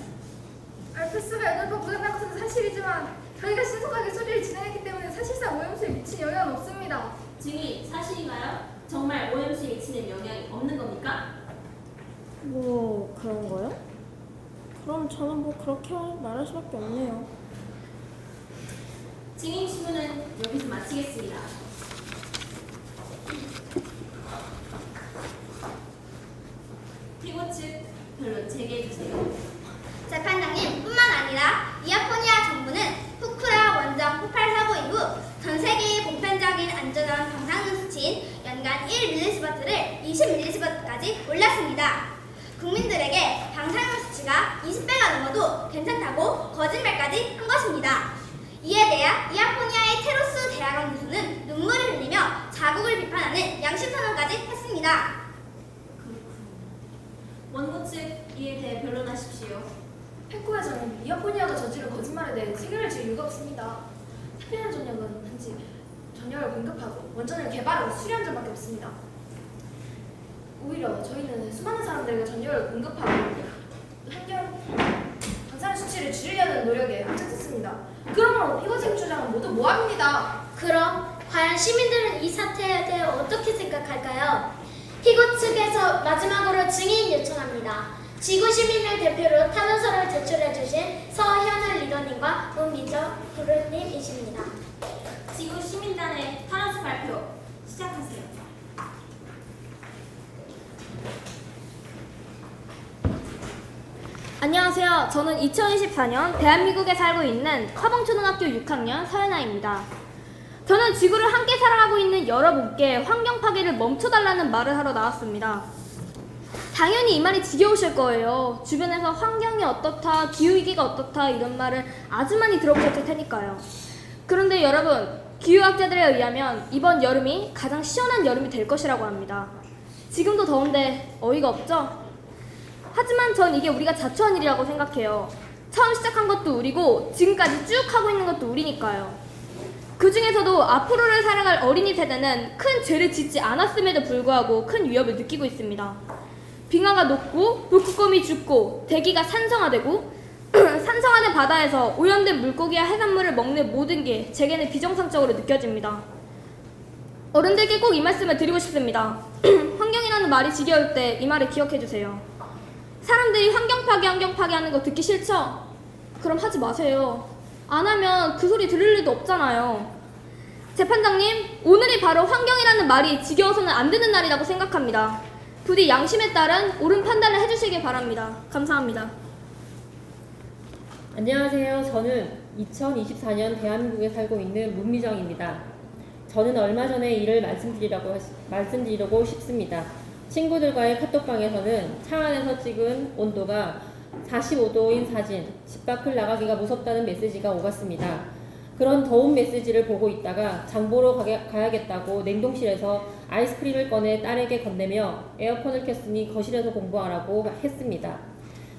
알프스가 8번 고장난 것은 사실이지만 저희가 신속하게 수리를 진행했기 때문에 사실상 오염수에 미친 영향은 없습니다. 증인, 사실인가요? 정말 오염수에 미치는 영향이 없는 겁니까? 그런 거요? 그럼 저는 그렇게 말할 수밖에 없네요. 증인 질문은 여기서 마치겠습니다. 피고 측 변론 재개해주세요. 재판장님 뿐만 아니라 이아포니아 정부는 후쿠라 원전 폭발 사고 이후 전 세계의 보편적인 안전한 방사능 수치인 연간 1mS를 20mS까지 올렸습니다. 국민들에게 방사능 수치가 20배가 넘어도 괜찮다고 거짓말까지 한 것입니다. 이에 대한 이아포니아의 테로스 대학원 교수는 눈물을 흘리며 자국을 비판하는 양심 선언까지 했습니다. 원고 측 이에 대해 변론하십시오. 펜코에서는 이아포니아가 저지른 거짓말에 대해 책임을 질 이유가 없습니다. 태평양 전력은 단지 전력을 공급하고 원전을 개발하고 수리한 점밖에 없습니다. 오히려 저희는 수많은 사람들에게 전력을 공급하고 방사능 수치를 줄이려는 노력에 합작했습니다. 그러므로 피고집 주장은 모두 모함입니다. 그럼 과연 시민들은 이 사태에 대해 어떻게 생각할까요? 피고 측에서 마지막으로 증인 요청합니다. 지구 시민을 대표로 탄원서를 제출해주신 서현을 리더님과 문미정 부르님이십니다. 지구 시민단의 탄원서 발표 시작하세요. 안녕하세요. 저는 2024년 대한민국에 살고 있는 화봉초등학교 6학년 서연아입니다. 저는 지구를 함께 살아가고 있는 여러분께 환경 파괴를 멈춰달라는 말을 하러 나왔습니다. 당연히 이 말이 지겨우실 거예요. 주변에서 환경이 어떻다, 기후위기가 어떻다 이런 말을 아주 많이 들어보셨을 테니까요. 그런데 여러분, 기후학자들에 의하면 이번 여름이 가장 시원한 여름이 될 것이라고 합니다. 지금도 더운데 어이가 없죠? 하지만 전 이게 우리가 자초한 일이라고 생각해요. 처음 시작한 것도 우리고 지금까지 쭉 하고 있는 것도 우리니까요. 그 중에서도 앞으로를 살아갈 어린이 세대는 큰 죄를 짓지 않았음에도 불구하고 큰 위협을 느끼고 있습니다. 빙하가 녹고 북극곰이 죽고 대기가 산성화되고 산성하는 바다에서 오염된 물고기와 해산물을 먹는 모든 게 제게는 비정상적으로 느껴집니다. 어른들께 꼭 이 말씀을 드리고 싶습니다. 환경이라는 말이 지겨울 때 이 말을 기억해주세요. 사람들이 환경 파괴 하는 거 듣기 싫죠? 그럼 하지 마세요. 안 하면 그 소리 들을 일도 없잖아요. 재판장님, 오늘이 바로 환경이라는 말이 지겨워서는 안 되는 날이라고 생각합니다. 부디 양심에 따른 옳은 판단을 해주시길 바랍니다. 감사합니다. 안녕하세요. 저는 2024년 대한민국에 살고 있는 문미정입니다. 저는 얼마 전에 이를 말씀드리려고 싶습니다. 친구들과의 카톡방에서는 차 안에서 찍은 온도가 45도인 사진, 집 밖을 나가기가 무섭다는 메시지가 오갔습니다. 그런 더운 메시지를 보고 있다가 장 보러 가야겠다고 냉동실에서 아이스크림을 꺼내 딸에게 건네며 에어컨을 켰으니 거실에서 공부하라고 했습니다.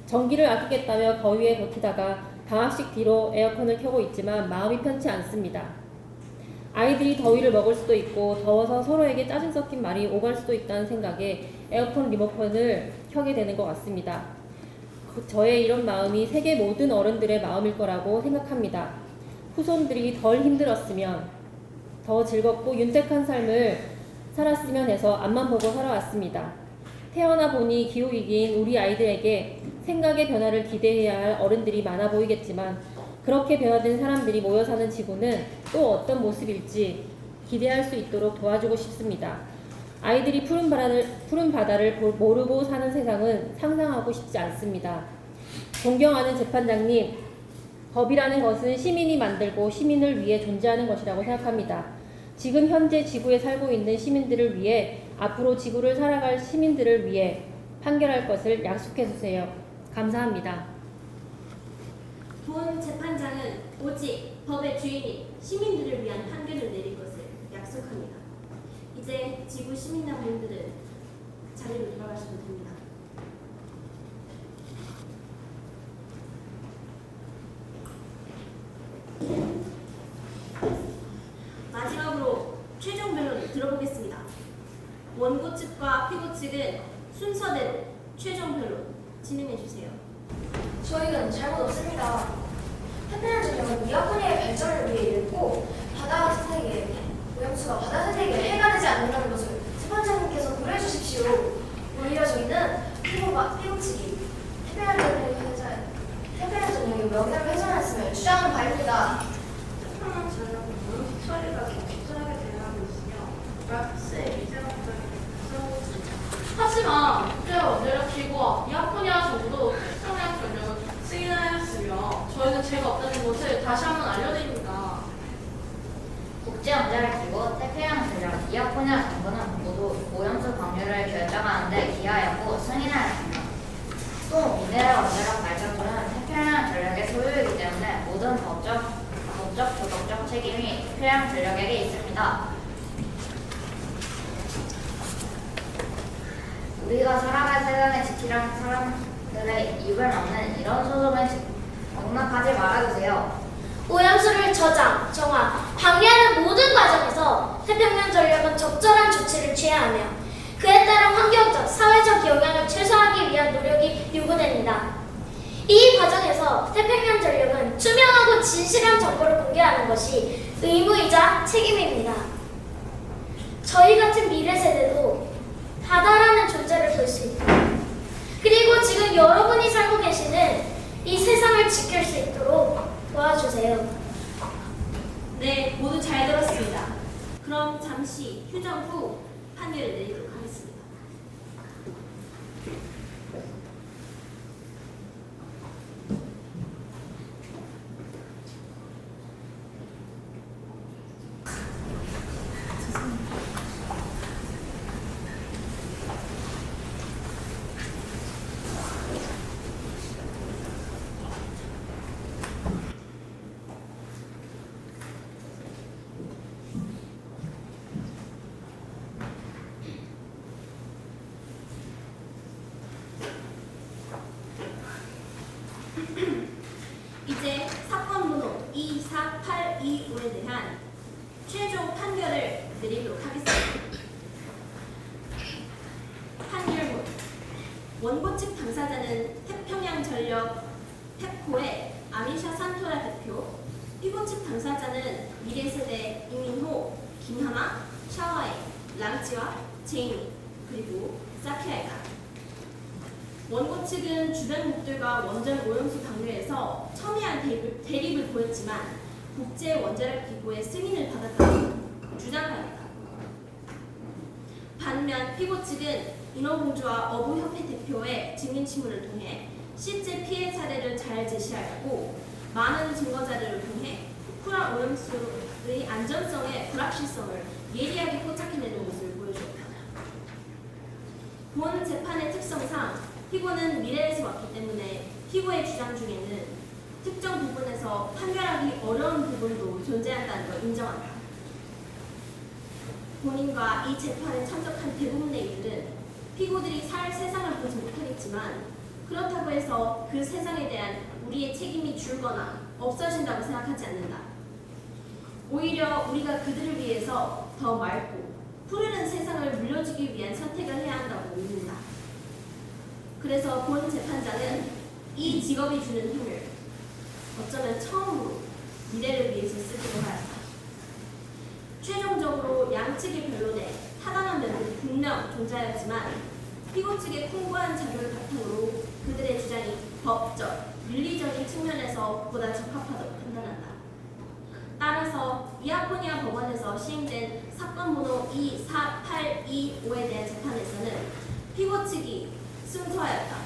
전기를 아끼겠다며 더위에 버티다가 방학식 뒤로 에어컨을 켜고 있지만 마음이 편치 않습니다. 아이들이 더위를 먹을 수도 있고 더워서 서로에게 짜증 섞인 말이 오갈 수도 있다는 생각에 에어컨 리모컨을 켜게 되는 것 같습니다. 저의 이런 마음이 세계 모든 어른들의 마음일 거라고 생각합니다. 후손들이 덜 힘들었으면, 더 즐겁고 윤택한 삶을 살았으면 해서 앞만 보고 살아왔습니다. 태어나 보니 기후위기인 우리 아이들에게 생각의 변화를 기대해야 할 어른들이 많아 보이겠지만 그렇게 변화된 사람들이 모여 사는 지구는 또 어떤 모습일지 기대할 수 있도록 도와주고 싶습니다. 아이들이 푸른 바다를 모르고 사는 세상은 상상하고 싶지 않습니다. 존경하는 재판장님, 법이라는 것은 시민이 만들고 시민을 위해 존재하는 것이라고 생각합니다. 지금 현재 지구에 살고 있는 시민들을 위해 앞으로 지구를 살아갈 시민들을 위해 판결할 것을 약속해 주세요. 감사합니다. 본 재판장은 오직 법의 주인이 시민들을 위한 판결을 내릴 것을 약속합니다. 이제 지구 시민당분들은 자리로 돌아가셔도 됩니다. 마지막으로 최종 변론을 들어보겠습니다. 원고 측과 피고 측은 순서대로 최종 변론 진행해 주세요. 저희는 잘못 없습니다. 태평양 전력은 이어폰의 발전을 위해 이랬고 바다 생태계, 오염수가 바다 생태계에 해가 되지 않는다는 것을 재판장님께서 고려해 주십시오. 오히려 저희는 피고 측이 태평양 전력이 명령을 훼손했음을 주장하는 바입니다. 태평양 전력은 오염수 처리가 적절하게 대응하고 있으며 프랑스의 미세먼지 하지만 국제와 원자력 기구와 이아포니아 정도 태평양 전력을 승인하였으며 저희는 죄가 없다는 것을 다시 한번 알려드립니다. 국제원자력기구, 태평양 전력, 이어포니아 정부는 모두 오염수 방류를 결정하는데 기하였고 승인하였습니다. 또 미네랄 원자력 발전소는 태평양 전력의 소유이기 때문에 모든 법적, 도덕적 책임이 태평양 전력에게 있습니다. 우리가 살아갈 세상을 지키려는 사람들의 입을 막는 이런 소송을 용납하지 말아주세요. 오염수를 저장, 정화, 방류하는 모든 과정에서 태평양 전력은 적절한 조치를 취해야 하며 그에 따른 환경적, 사회적 영향을 최소화하기 위한 노력이 요구됩니다. 이 과정에서 태평양 전력은 투명하고 진실한 정보를 공개하는 것이 의무이자 책임입니다. 저희 같은 미래 세대도 바다라는 존재를 볼 수 있고 그리고 지금 여러분이 살고 계시는 이 세상을 지킬 수 있도록 도와주세요. 네, 모두 잘 들었습니다. 그럼 잠시 휴정 후 판결을 내리도록 하겠습니다. 이제 사건 번호 24825에 대한 최종 판결을 내리도록 하겠습니다. 판결문 원고 측 당사자는 태평양 전력 탭코의 당사자는 미래 세대 이민호, 김하나, 샤와이, 랑지와 제이미, 그리고 사키아이다. 원고 측은 주변국들과 원전 오염수 방류에서 첨예한 대립을 보였지만 국제 원자력 기구의 승인을 받았다고 주장합니다. 반면 피고 측은 인어공주와 어부협회 대표의 증인신문을 통해 실제 피해 사례를 잘 제시하였고 많은 증거 자료를 통해 후쿠라 오염수의 안전성의 불확실성을 예리하게 포착해내는 것을 보여주었다. 본 재판의 특성상 피고는 미래에서 왔기 때문에 피고의 주장 중에는 특정 부분에서 판별하기 어려운 부분도 존재한다는 걸 인정한다. 본인과 이 재판에 참석한 대부분의 이들은 피고들이 살 세상을 보지 못하겠지만 그렇다고 해서 그 세상에 대한 우리의 책임이 줄거나 없어진다고 생각하지 않는다. 오히려 우리가 그들을 위해서 더 맑고 푸르른 세상을 물려주기 위한 선택을 해야 한다고 믿는다. 그래서 본 재판장은 이 직업이 주는 힘을 어쩌면 처음으로 미래를 위해서 쓰기로 하였다. 최종적으로 양측의 변론에 타당한 면도 분명 존재하였지만 피고 측의 풍부한 자료를 바탕으로 그들의 주장이 법적, 윤리적인 측면에서 보다 적합하다고 판단한다. 따라서 이아코니아 법원에서 시행된 사건 번호 24825에 대한 재판에서는 피고 측이 승소하였다.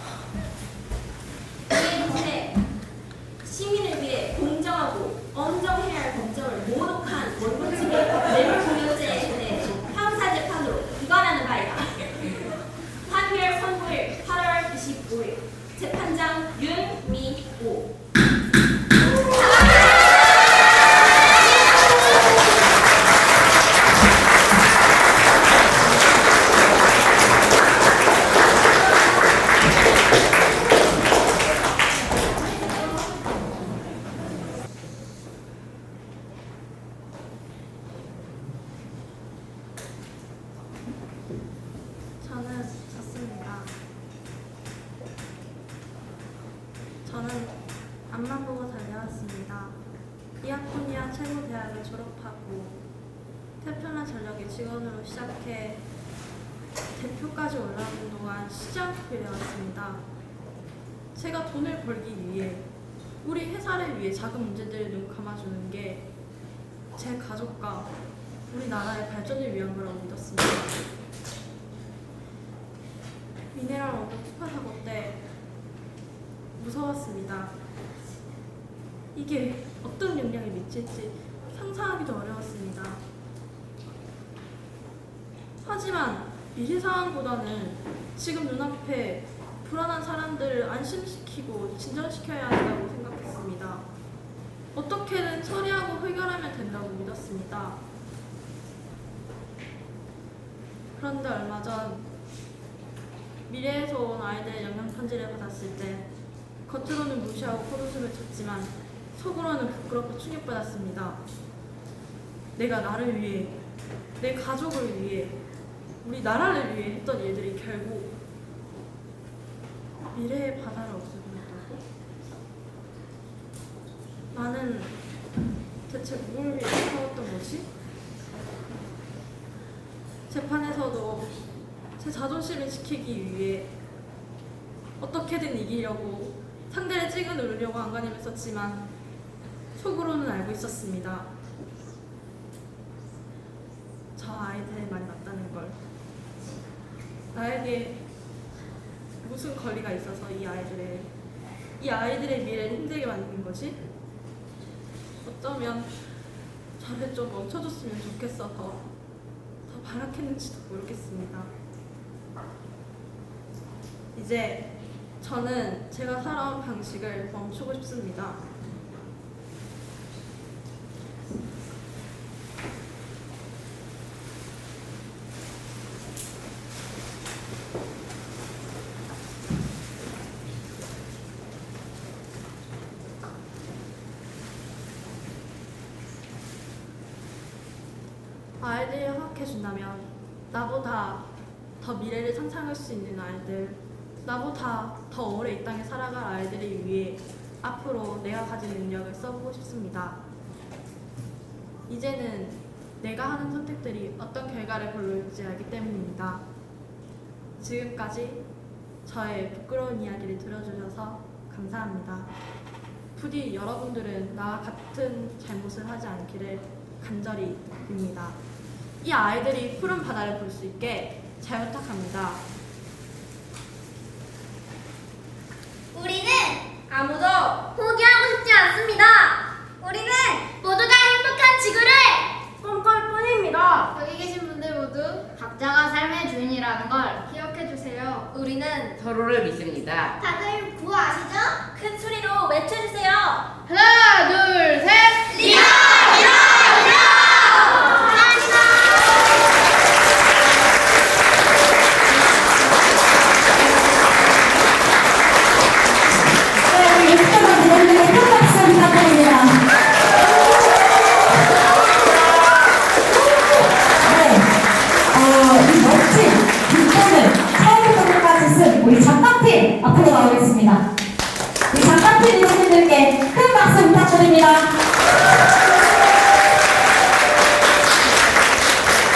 이에 더해 시민을 위해 공정하고 엄정해야 할 법정을 모독한 원고 측의 내부 공여죄에 대해 형사재판으로 기관하는 바이다. 판결 선고일 8월 25일 재판장 윤미호. 저는 졌습니다. 저는 앞만 보고 달려왔습니다. 이아코니아 최고대학을 졸업하고 태평양 전력의 직원으로 시작해 대표까지 올라오는 동안 쉬지 않고 일해왔습니다. 제가 돈을 벌기 위해 우리 회사를 위해 작은 문제들을 눈 감아주는 게 제 가족과 우리나라의 발전을 위한 거라고 믿었습니다. 미네랄 워터 투파 사고 때 무서웠습니다. 이게 어떤 영향을 미칠지 상상하기도 어려웠습니다. 하지만 미래 상황보다는 지금 눈앞에 불안한 사람들을 안심시키고 진정시켜야 한다고 생각했습니다. 어떻게든 처리하고 해결하면 된다고 믿었습니다. 그런데 얼마 전 미래에서 온 아이들의 영양편지를 받았을 때 겉으로는 무시하고 코웃음을 쳤지만 속으로는 부끄럽고 충격받았습니다. 내가 나를 위해, 내 가족을 위해, 우리 나라를 위해 했던 일들이 결국 미래의 바다를 없애버렸다고? 나는 대체 뭘 위해 싸웠던 거지? 재판에서도 제 자존심을 지키기 위해 어떻게든 이기려고 상대를 찍어 누르려고 안간힘을 썼지만 속으로는 알고 있었습니다. 저 아이들의 말이 맞다는 걸. 나에게 무슨 권리가 있어서 이 아이들의 미래를 힘들게 만든 거지? 어쩌면 저를 좀 멈춰줬으면 좋겠어서 더 발악했는지도 모르겠습니다. 이제 저는 제가 살아온 방식을 멈추고 싶습니다. 아이들이 허락해준다면 나보다 더 미래를 상상할 수 있는 아이들, 나보다 더 오래 이 땅에 살아갈 아이들을 위해 앞으로 내가 가진 능력을 써보고 싶습니다. 이제는 내가 하는 선택들이 어떤 결과를 불러올지 알기 때문입니다. 지금까지 저의 부끄러운 이야기를 들어주셔서 감사합니다. 부디 여러분들은 나와 같은 잘못을 하지 않기를 간절히 빕니다. 이 아이들이 푸른 바다를 볼 수 있게 잘 부탁합니다. 우리는 아무도 포기하고 싶지 않습니다. 우리는 모두가 행복한 지구를 꿈꿀 뿐입니다. 여기 계신 분들 모두 각자가 삶의 주인이라는 걸 기억해 주세요. 우리는 서로를 믿습니다. 다들 구호 아시죠? 큰 소리로 외쳐주세요. 하나, 둘, 셋. 리더! 리더! 리더! 감사합니다. 네, 우리 육성한 대원들의 큰 박수 부탁드립니다. 네, 이 멋진 기쁨을 처음부터 끝까지 쓴 우리 작가팀 앞으로 나오겠습니다. 우리 작가팀 이사님들께 큰 박수 부탁드립니다.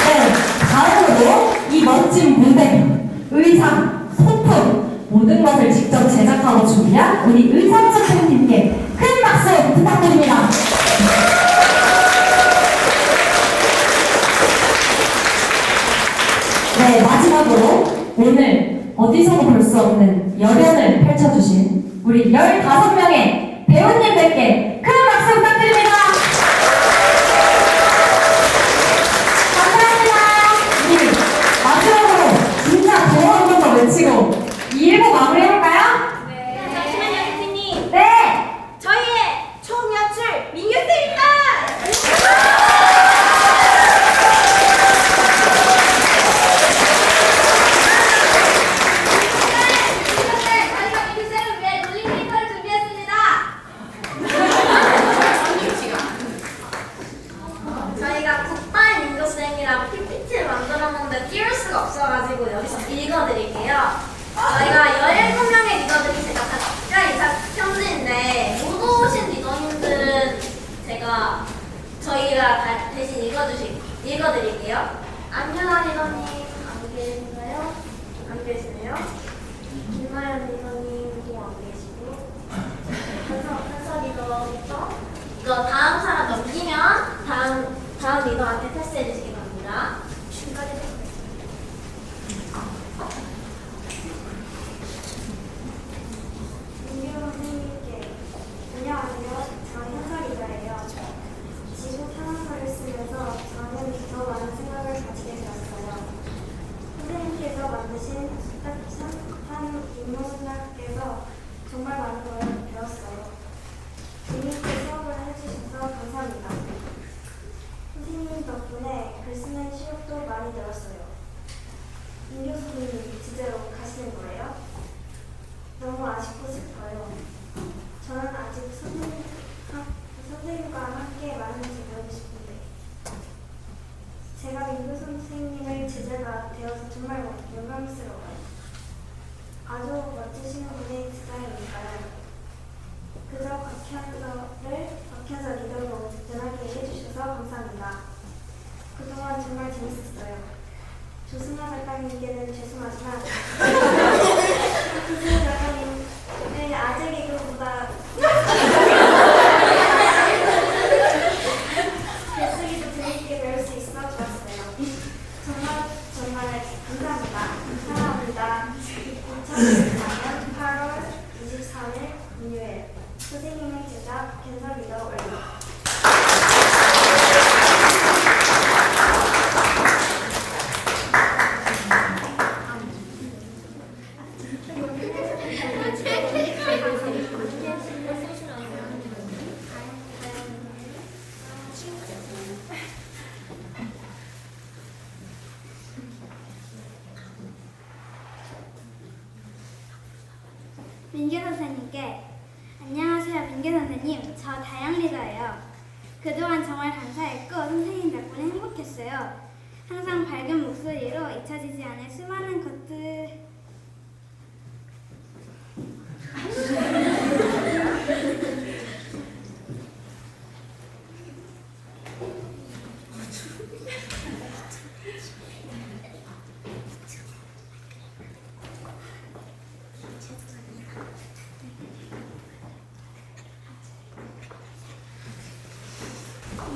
네, 다음으로 이 멋진 무대, 의상, 소품 모든 것을 직접 제작하고 준비한 우리 의상 선생님께 큰 박수 부탁드립니다. 네, 마지막으로 오늘 어디서도 볼 수 없는 열연을 펼쳐주신 우리 15명의 배우님들께 큰 박수 부탁드립니다. 감사합니다. 우리 마지막으로 진짜 더 한 번 더 외치고 이 일부 마무리해볼까요? 잠시만요, 선생님. 네! 저희의 총연출 민규쌤입니다. 저희가 민규쌤을 위해 놀림 캐릭터를 준비했습니다. 저희가 굿바이 민규쌤이랑 PPT를 만들었는데 띄울 수가 없어가지고 여기서 읽어드릴게요. 저희가 17명의 리더들이 제가 각자 이사 편지인데 못 오신 리더님들은 저희가 대신 읽어드릴게요. 안윤아 리더님 안 계신가요? 안 계시네요. 김나연 리더님도 안 계시고 한서 리더부터 이거 다음 사람 넘기면 다음 리더한테 패스해 주시기 바랍니다. 지금까지 민규 선생님께 안녕하세요. 저는 현설이자예요. 지구 탄원서를 쓰면서 저는 더 많은 생각을 가지게 되었어요. 선생님께서 만드신 따뜻한 인문학에서 정말 많은 걸 배웠어요. 재미있게 수업을 해주셔서 감사합니다. 선생님 덕분에 글 쓰는 실력도 많이 늘었어요. 민규 선생님 진짜로 가시는 거예요? 너무 아쉽고 슬퍼요. 저는 아직 선생님과 함께 많은 것을 배우고 싶은데 제가 민규 선생님의 제자가 되어서 정말 영광스러워요. 아주 멋지신 분의 스타일이니까요. 그저 박현서 리더로 든든하게 해주셔서 감사합니다. 그동안 정말 재밌었어요. 조승아 작가님께는 죄송하지만 조승아 작가님의 아재 개그보다 글쓰기도 재밌게 배울 수 있어 좋았어요. 정말 감사합니다. 사랑합니다. 2024년 8월 23일 금요일 선생님의 제자 박현서 리더 올림. 민규 선생님께 안녕하세요. 민규 선생님. 저 다영 리더예요. 그동안 정말 감사했고 선생님 덕분에 행복했어요. 항상 밝은 목소리로 잊혀지지 않을 수많은 것들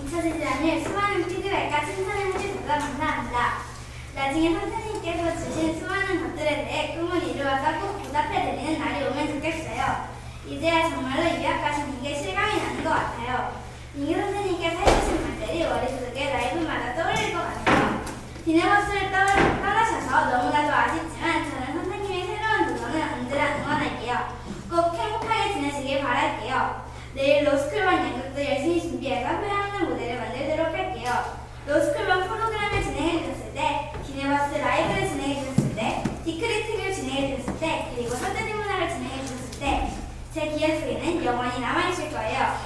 잊혀지지 않을 수많은 피드백과 칭찬을 해주셔서 감사합니다. 나중에 선생님께서 주신 수많은 것들에 대해 꿈을 이루어서 꼭 보답해드리는 날이 오면 좋겠어요. 이제야 정말로 유학 가시는 게 실감이 나는 것 같아요. 민규 선생님께서 해주신 말들이 머릿속에 라이브마다 떠올릴 것 같아요. 디네버스를 떠나셔서 너무나도 아쉽지만 저는 선생님의 새로운 도전을 언제나 응원할게요. 꼭 행복하게 지내시길 바랄게요. 내일 로스쿨반 연극도 열심히 준비해서 회하는 무대를 만들도록 할게요. 로스쿨반 프로그램을 진행해 주셨을 때, 디네버스 라이브를 진행해 주셨을 때, 디크리 TV를 진행해 주셨을 때, 그리고 선대진 문화를 진행해 주셨을 때, 제 기억 속에는 영원히 남아있을 거예요.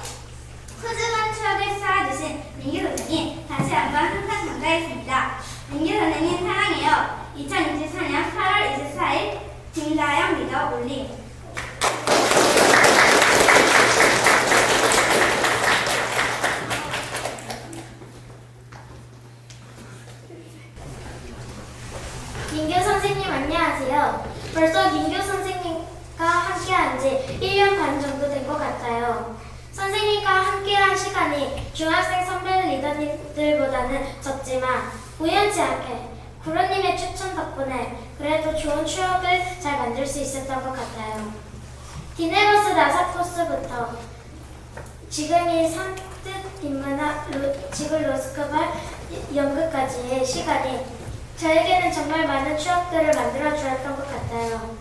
소중한 추억을 쌓아주신 민규 선생님, 다시 한번 항상 감사했습니다. 민규 선생님 사랑해요. 2024년 8월 24일 김다영 리더 올림. 민규 선생님 안녕하세요. 벌써 민규 선생님과 함께한 지 1년 반 정도 된 것 같아요. 선생님과 함께한 시간이 중학생 선배 리더님들보다는 적지만 우연치 않게 구로님의 추천 덕분에 그래도 좋은 추억을 잘 만들 수 있었던 것 같아요. 디네버스 나사 코스부터 지금이 선뜻 뒷문화 지금 로스쿨반 연극까지의 시간이 저에게는 정말 많은 추억들을 만들어 주었던 것 같아요.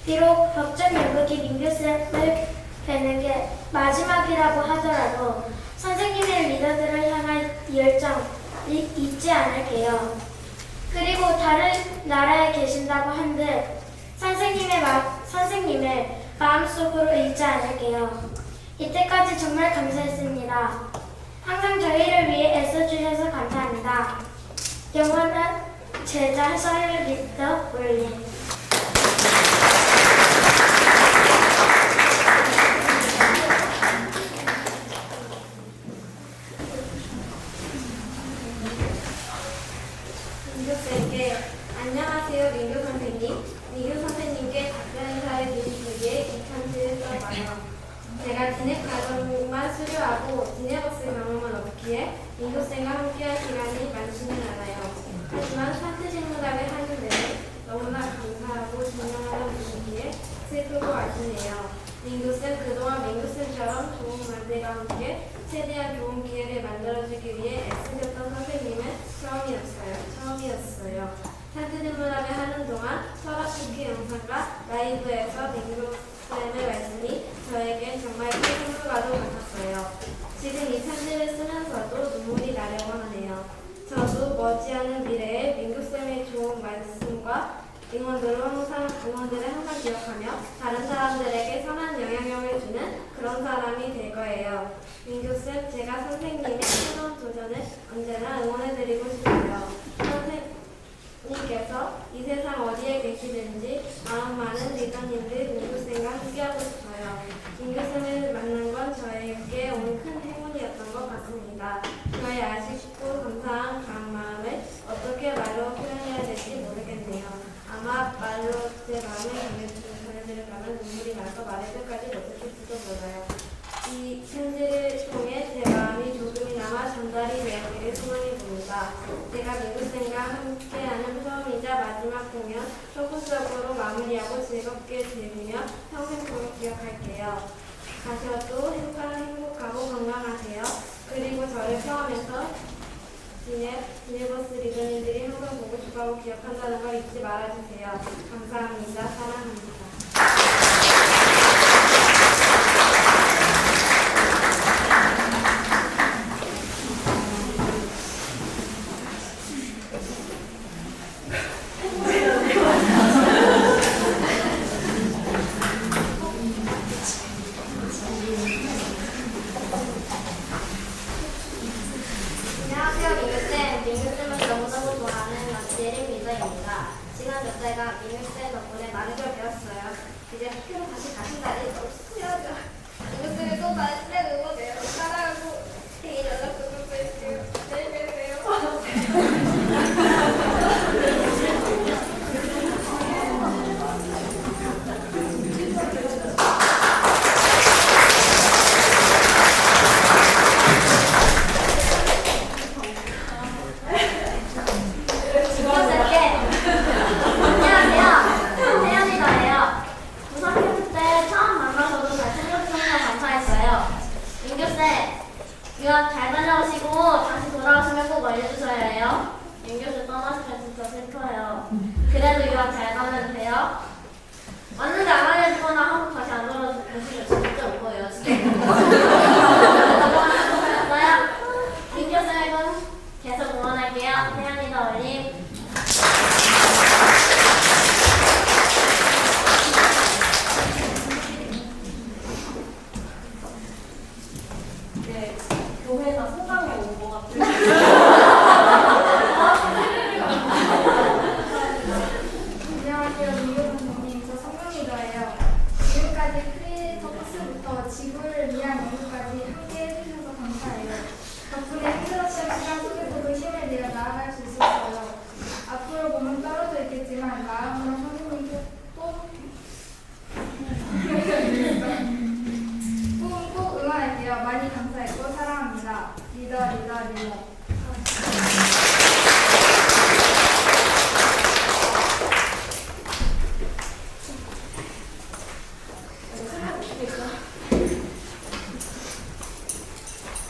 비록 벽전 연극이 민규쌤을 뵈는 게 마지막이라고 하더라도 선생님의 리더들을 향한 열정이 잊지 않을게요. 그리고 다른 나라에 계신다고 한들 선생님의 마음속으로 잊지 않을게요. 이때까지 정말 감사했습니다. 항상 저희를 위해 애써주셔서 감사합니다. 영원한 제자 서열 리더 올림. 민규쌤께 안녕하세요 민규 선생님. 민규 선생님께 답변 인사를 드리기 위해 이 편지를 써봐요. 제가 디넥 과정만 수료하고 디네버스 경험은 없기에 민규쌤과 함께할 시간이 많지는 않아요. 하지만 산트진문학을 하는 데는 너무나 감사하고 존경하는 분이기에 슬프고 아쉽네요. 민규쌤 그동안 민규쌤처럼 좋은 말들과 함께 최대한 좋은 기회를 만들어주기 위해 애쓰셨던 선생님은 처음이었어요. 산트진문학을 하는 동안 철학스키 영상과 라이브에서 민규쌤의 말씀이 저에게 정말 큰 선물과도 같았어요. 지금 이 편지를 쓰면서도 눈물이 나려고 하네요. 저도 머지않은 미래에 민규쌤의 좋은 말씀과 응원들을 항상 기억하며 다른 사람들에게 선한 영향력을 주는 그런 사람이 될 거예요. 민규쌤, 제가 선생님의 새로운 도전을 언제나 응원해드리고 싶어요. 선생님께서 이 세상 어디에 계시든지 마음 많은 리더님들 민규쌤과 함께하고 싶어요. 민규쌤을 만난 건 저에게 오늘 큰 행운이었던 것 같습니다. 저의 아쉽고 감사한 마음을 어떻게 말로 표현해야 될지 모르겠네요. 아마 말로 제 마음을 전해드리려면 눈물이 나서 말을 끝까지 못했을지도 몰라요. 이 편지를 통해 제 마음이 조금이나마 전달이 되었기를 소망해 봅니다. 제가 민규쌤과 함께하는 처음이자 마지막 공연 소극적으로 마무리하고 즐겁게 즐기며 평생 기억할게요. 가셔도 행복하고 건강하세요. 그리고 저를 포함해서 디네버스 리더님들이 항상 보고 싶어하고 기억한다는 걸 잊지 말아주세요. 감사합니다. 사랑합니다. 제가 민규쌤 덕분에 많은 걸 배웠어요. 이제 학교로 다시 가신다니 너무 스포하죠. 민규쌤을 또 다시 응원해요. 사랑하고 개인 연락도 좀 해주세요. 내일 뵐게요. 있겠지만 마음으로 선생님께 꼭 응원할게요. 많이 감사했고 사랑합니다. 리더.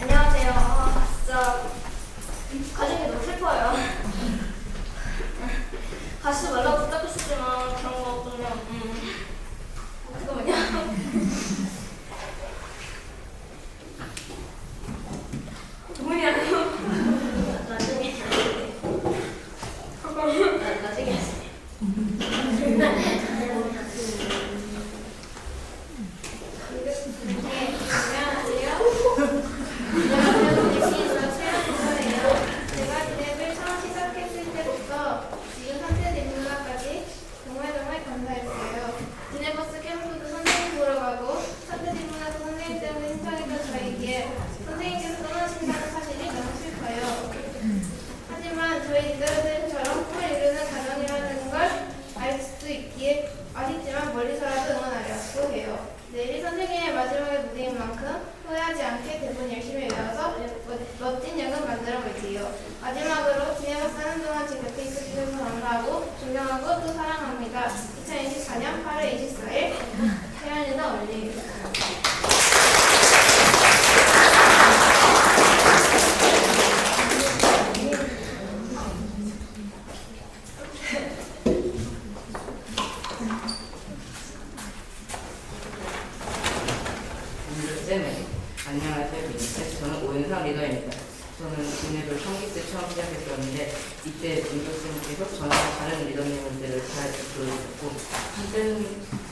안녕하세요. 진짜 가족이 너무 슬퍼요. 가지 말라고 부탁했었지만 그런 거 보면 잠깐만요. 뭐냐고. 나중에 하세요. 제가 디랩을 처음 시작했을 때부터 지금 선택 인문학까지 정말 감사했어요. 디랩버스 캠프도 선생님 보러 가고 선택 인문학도 선생님 때문에 신청했던 저에게 선생님께서 떠나신다는 사실이 너무 슬퍼요. 하지만 저희 리더들처럼 꿈을 이루는 과정이라는 걸 알 수 있기에 아쉽지만 멀리서라도 응원하려고 해요. 내일이 선생님의 마지막의 무대인 만큼 후회하지 않게 대본 열심히 외워서 멋진 역은 만들어 볼게요. 마지막으로 디네버스 하는 동안 제 곁에 있어주셔서 감사하고 존경하고 또 사랑합니다. 2024년 8월 24일 태연이는 올리. 안녕하세요. 민규쌤. 저는 오윤상 리더입니다. 저는 디랩을 3기 때 처음 시작했었는데 이때 민규쌤께서 저나 다른 리더님들을 잘 불러주셨고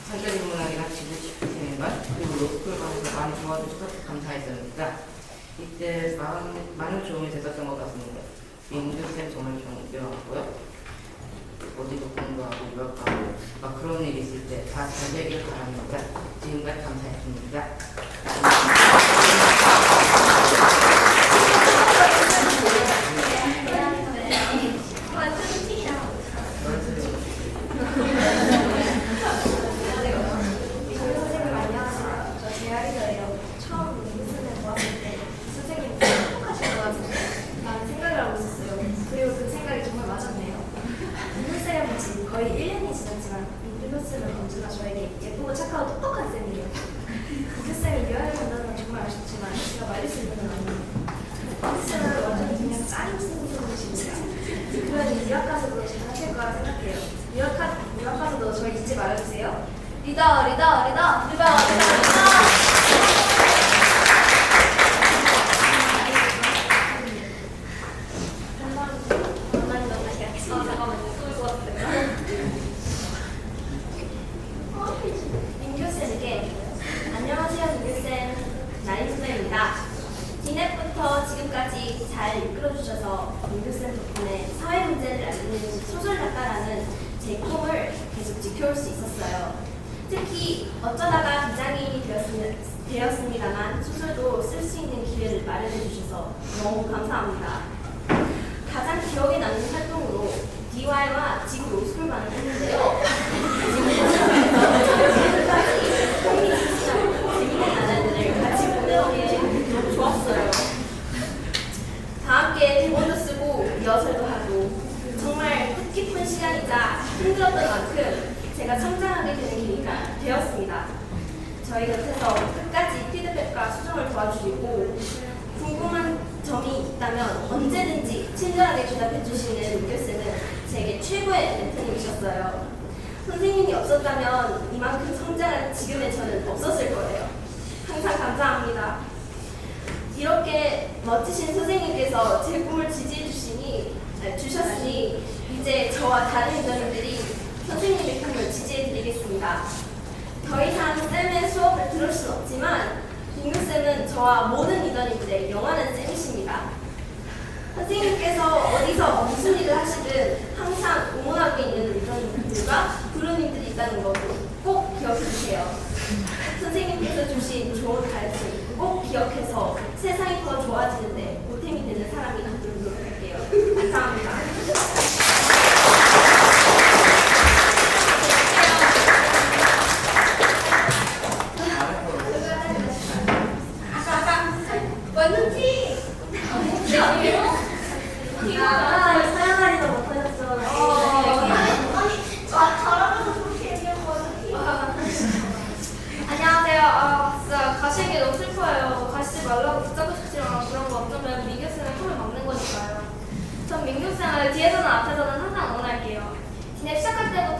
산전 인문학이랑 지구 시스템과 그리고 로스쿨관에서 많이 도와주셔서 감사했습니다. 이때 많은 도움이 됐었던 것 같습니다. 민규쌤 정말 존경하고요. 어디도 공부하고 유학하고 막 그런 일이 있을 때 다 잘 되길 바랍니다. 지금까지 감사했습니다. 선생님 안녕하세요. 저 제아리더예요. 처음 민규쌤을 보았을 때 선생님이 행복하실 것 같은 생각을 하고 있었어요. 그리고 그 생각이 정말 맞았네요. 민규쌤을 본 지 거의 1년이 지났지만 민규쌤은 언제나 저에게 예쁘고 착하고 똑똑한 쌤이에요. 민규쌤이 유학을 간다는 건 정말 아쉽지만 제가 말릴 수 있는 건 아니에요. 민규쌤은 완전히 그냥 짱 선생님이십니다. 그러니 유학 가서도 잘하실 거라 생각해요. 유학 가서도 저희 잊지 말아주세요. 리더. 민규쌤에게 안녕하세요 민규쌤 나린수입니다. 디넷부터 지금까지 잘 이끌어주셔서 민규쌤 덕분에 사회 문제를 알리는 소설 작가라는 제 꿈을 계속 지켜올 수 있었어요. 특히 어쩌다가 기자인이 되었습니다만 소설도 쓸 수 있는 기회를 마련해 주셔서 너무 감사합니다. 가장 기억에 남는 활동으로 DY와 지구 로스쿨반을 했는데요. 재밌는 나날들을 같이 보내오게 너무 좋았어요. 다 함께 대본도 쓰고 리허설도 하고 정말 뜻깊은 시간이자 힘들었던 만큼 제가 성장하게 되는 계기가 되었습니다. 저희 곁에서 끝까지 피드백과 수정을 도와주시고 궁금한 점이 있다면 언제든지 친절하게 대답해 주시는 민규쌤은 제게 최고의 멘토님이셨어요. 선생님이 없었다면 이만큼 성장한 지금의 저는 없었을 거예요. 항상 감사합니다. 이렇게 멋지신 선생님께서 제 꿈을 지지해 주셨으니 이제 저와 다른 인턴들이 선생님의 꿈을 지지해 드리겠습니다. 더 이상 쌤의 수업을 들을 순 없지만 민규쌤은 저와 모든 리더님들의 영원한 쌤이십니다. 선생님께서 어디서 무슨 일을 하시든 항상 응원하고 있는 리더님들과 부르님들이 있다는 것도 꼭 기억해 주세요. 선생님께서 주신 좋은 가르침 꼭 기억해서 세상이 더 좋아지는데 보탬이 되는 사람이 되도록 노력할게요. 감사합니다.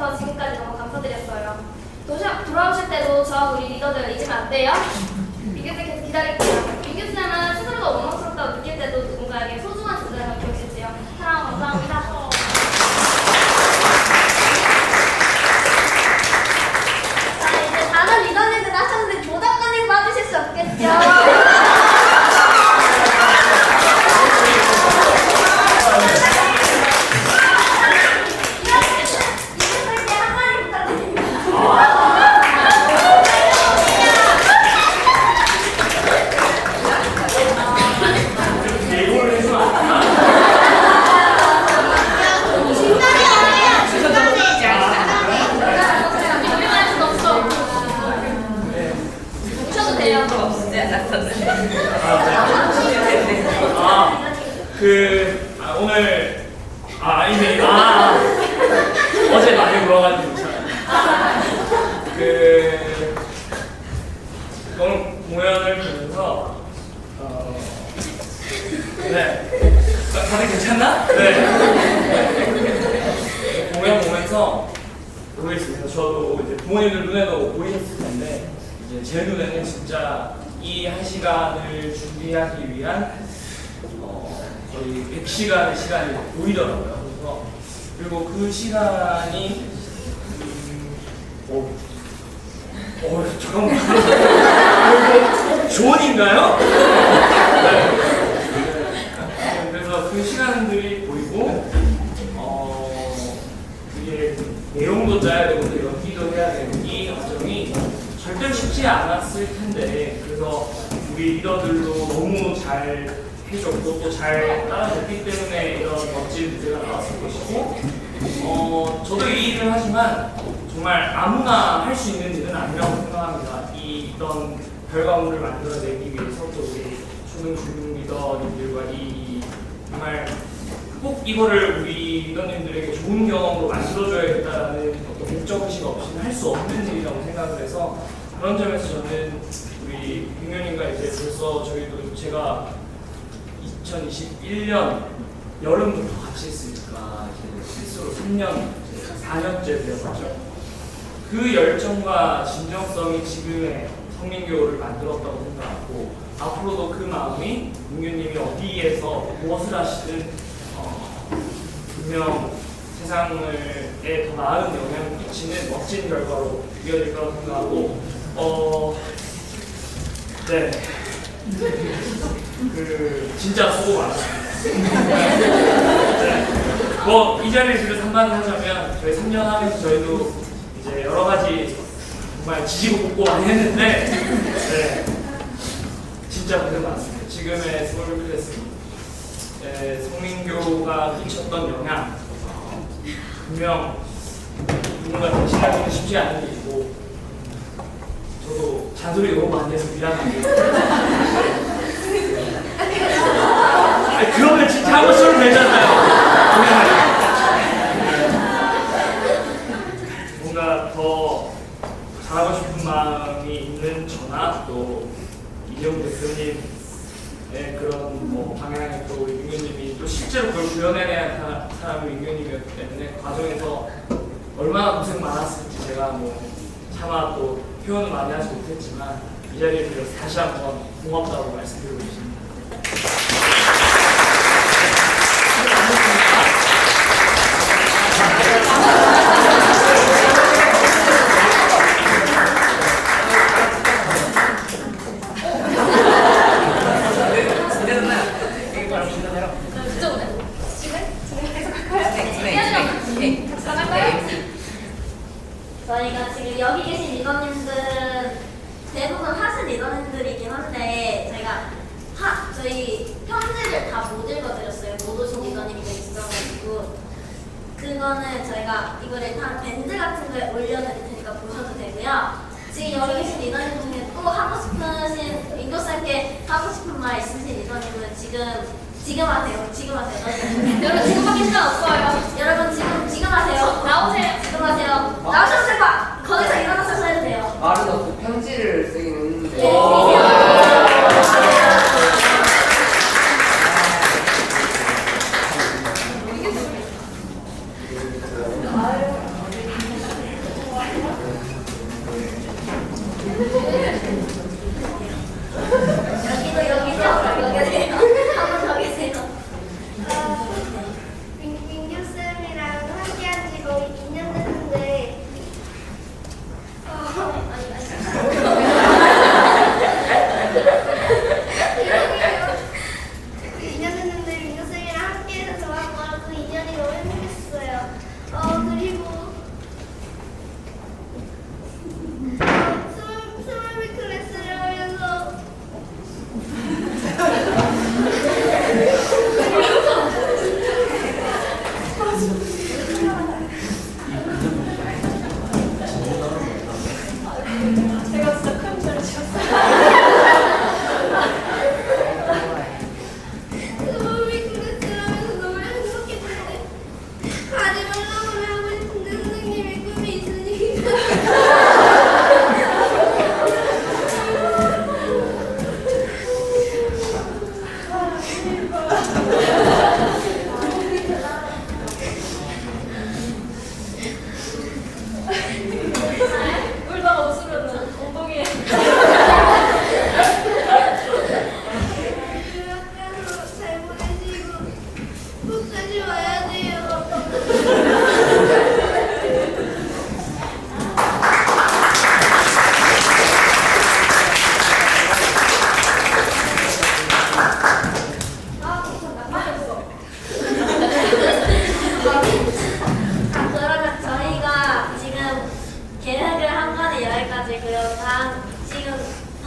와주셔서 지금까지 너무 감사드렸어요. 돌아오실 때도 저하고 우리 리더들 잊으면 안 돼요. 민규쌤 계속 기다릴게요. 민규쌤은 스스로가 원망스럽다고 느낄 때도 누군가에게 소중한 존재라고 기억했지요. 사랑 감사합니다. 자, 이제 다른 리더님들 하셨는데 조작가님 빠지실 수 없겠죠? 오늘 이미 어제 많이 물어가지고 오늘 공연을 보면서 네 다들 괜찮나? 네 공연 보면서 모르겠습니다. 저도 이제 부모님들 눈에도 보이셨을 텐데 이제 제 눈에는 진짜 이 1시간을 준비하기 위한 거의 100시간의 시간이 보이더라고요. 그래서 그리고 그 시간이 잠깐만 존인가요? 네. 그래서 그 시간들이 보이고 이게 내용도 짜야 되고 연기도 해야 되고 이 과정이 절대 쉽지 않았을 텐데 그래서 우리 리더들도 너무 잘 해줬고 또 잘 따라줬기 때문에 이런 멋진 무대가 나왔을 것이고 저도 이 일을 하지만 정말 아무나 할 수 있는 일은 아니라고 생각합니다. 이런 결과물을 만들어내기 위해서 또 우리 초등 리더님들과 정말 꼭 이거를 우리 리더님들에게 좋은 경험으로 만들어줘야겠다라는 어떤 목적의식 없이는 할 수 없는 일이라고 생각을 해서 그런 점에서 저는 우리 빅면님과 이제 벌써 저희도 제가 2021년 여름부터 같이 했으니까 이제 실수로 3년, 4년째 되었죠. 그 열정과 진정성이 지금의 성민교를 만들었다고 생각하고 앞으로도 그 마음이 민규님이 어디에서 무엇을 하시든 분명 세상에 더 나은 영향을 끼치는 멋진 결과로 이어질 거라고 생각하고 네. 진짜 수고 많았습니다. 이 자리에서 상담을 하자면 저희 3년 하면서 저희도 이제 여러 가지 정말 지지고 볶고 많이 했는데 네. 진짜 고생 많았습니다. 지금의 스몰 클래스 성민교가 끼쳤던 영향 분명 누군가 대신하기는 쉽지 않은 일이고 저도 잔소리 너무 많이 해서 미안합니다. 그러면 진짜 한번 써도 되잖아요. 뭔가 더 잘하고 싶은 마음이 있는 저나 또 이재용 대표님의 그런 방향에 또 우리 민규님이 또 실제로 그걸 구현해내야 하는 사람이 민규님이었기 때문에 과정에서 얼마나 고생 많았을지 제가 차마 또 표현을 많이 하지 못했지만 이 자리에 들어서 다시 한번 고맙다고 말씀드리고 싶습니다. 저희가 지금 여기 계신 리더님들은 대부분 하신 리더님들이긴 한데 저희 편지를 다 못 읽어드렸어요. 못 오신 리더님이 있어가지고 그거는 저희가 이걸 일단 밴드 같은 거에 올려드릴 테니까 보셔도 되고요. 지금 여기 계신 리더님 중에 또 하고 싶으신 민규쌤께 하고 싶은 말 있으신 리더님은 지금 하세요. 지금 하세요. 여러분 지금밖에 시간 없어요. 여러분 지금 하세요. 나오세요. 지금 하세요. 나오셔도 되고 거기서 일어나셔서 해도 돼요. 말은 없고 편지를 쓰긴 했는데.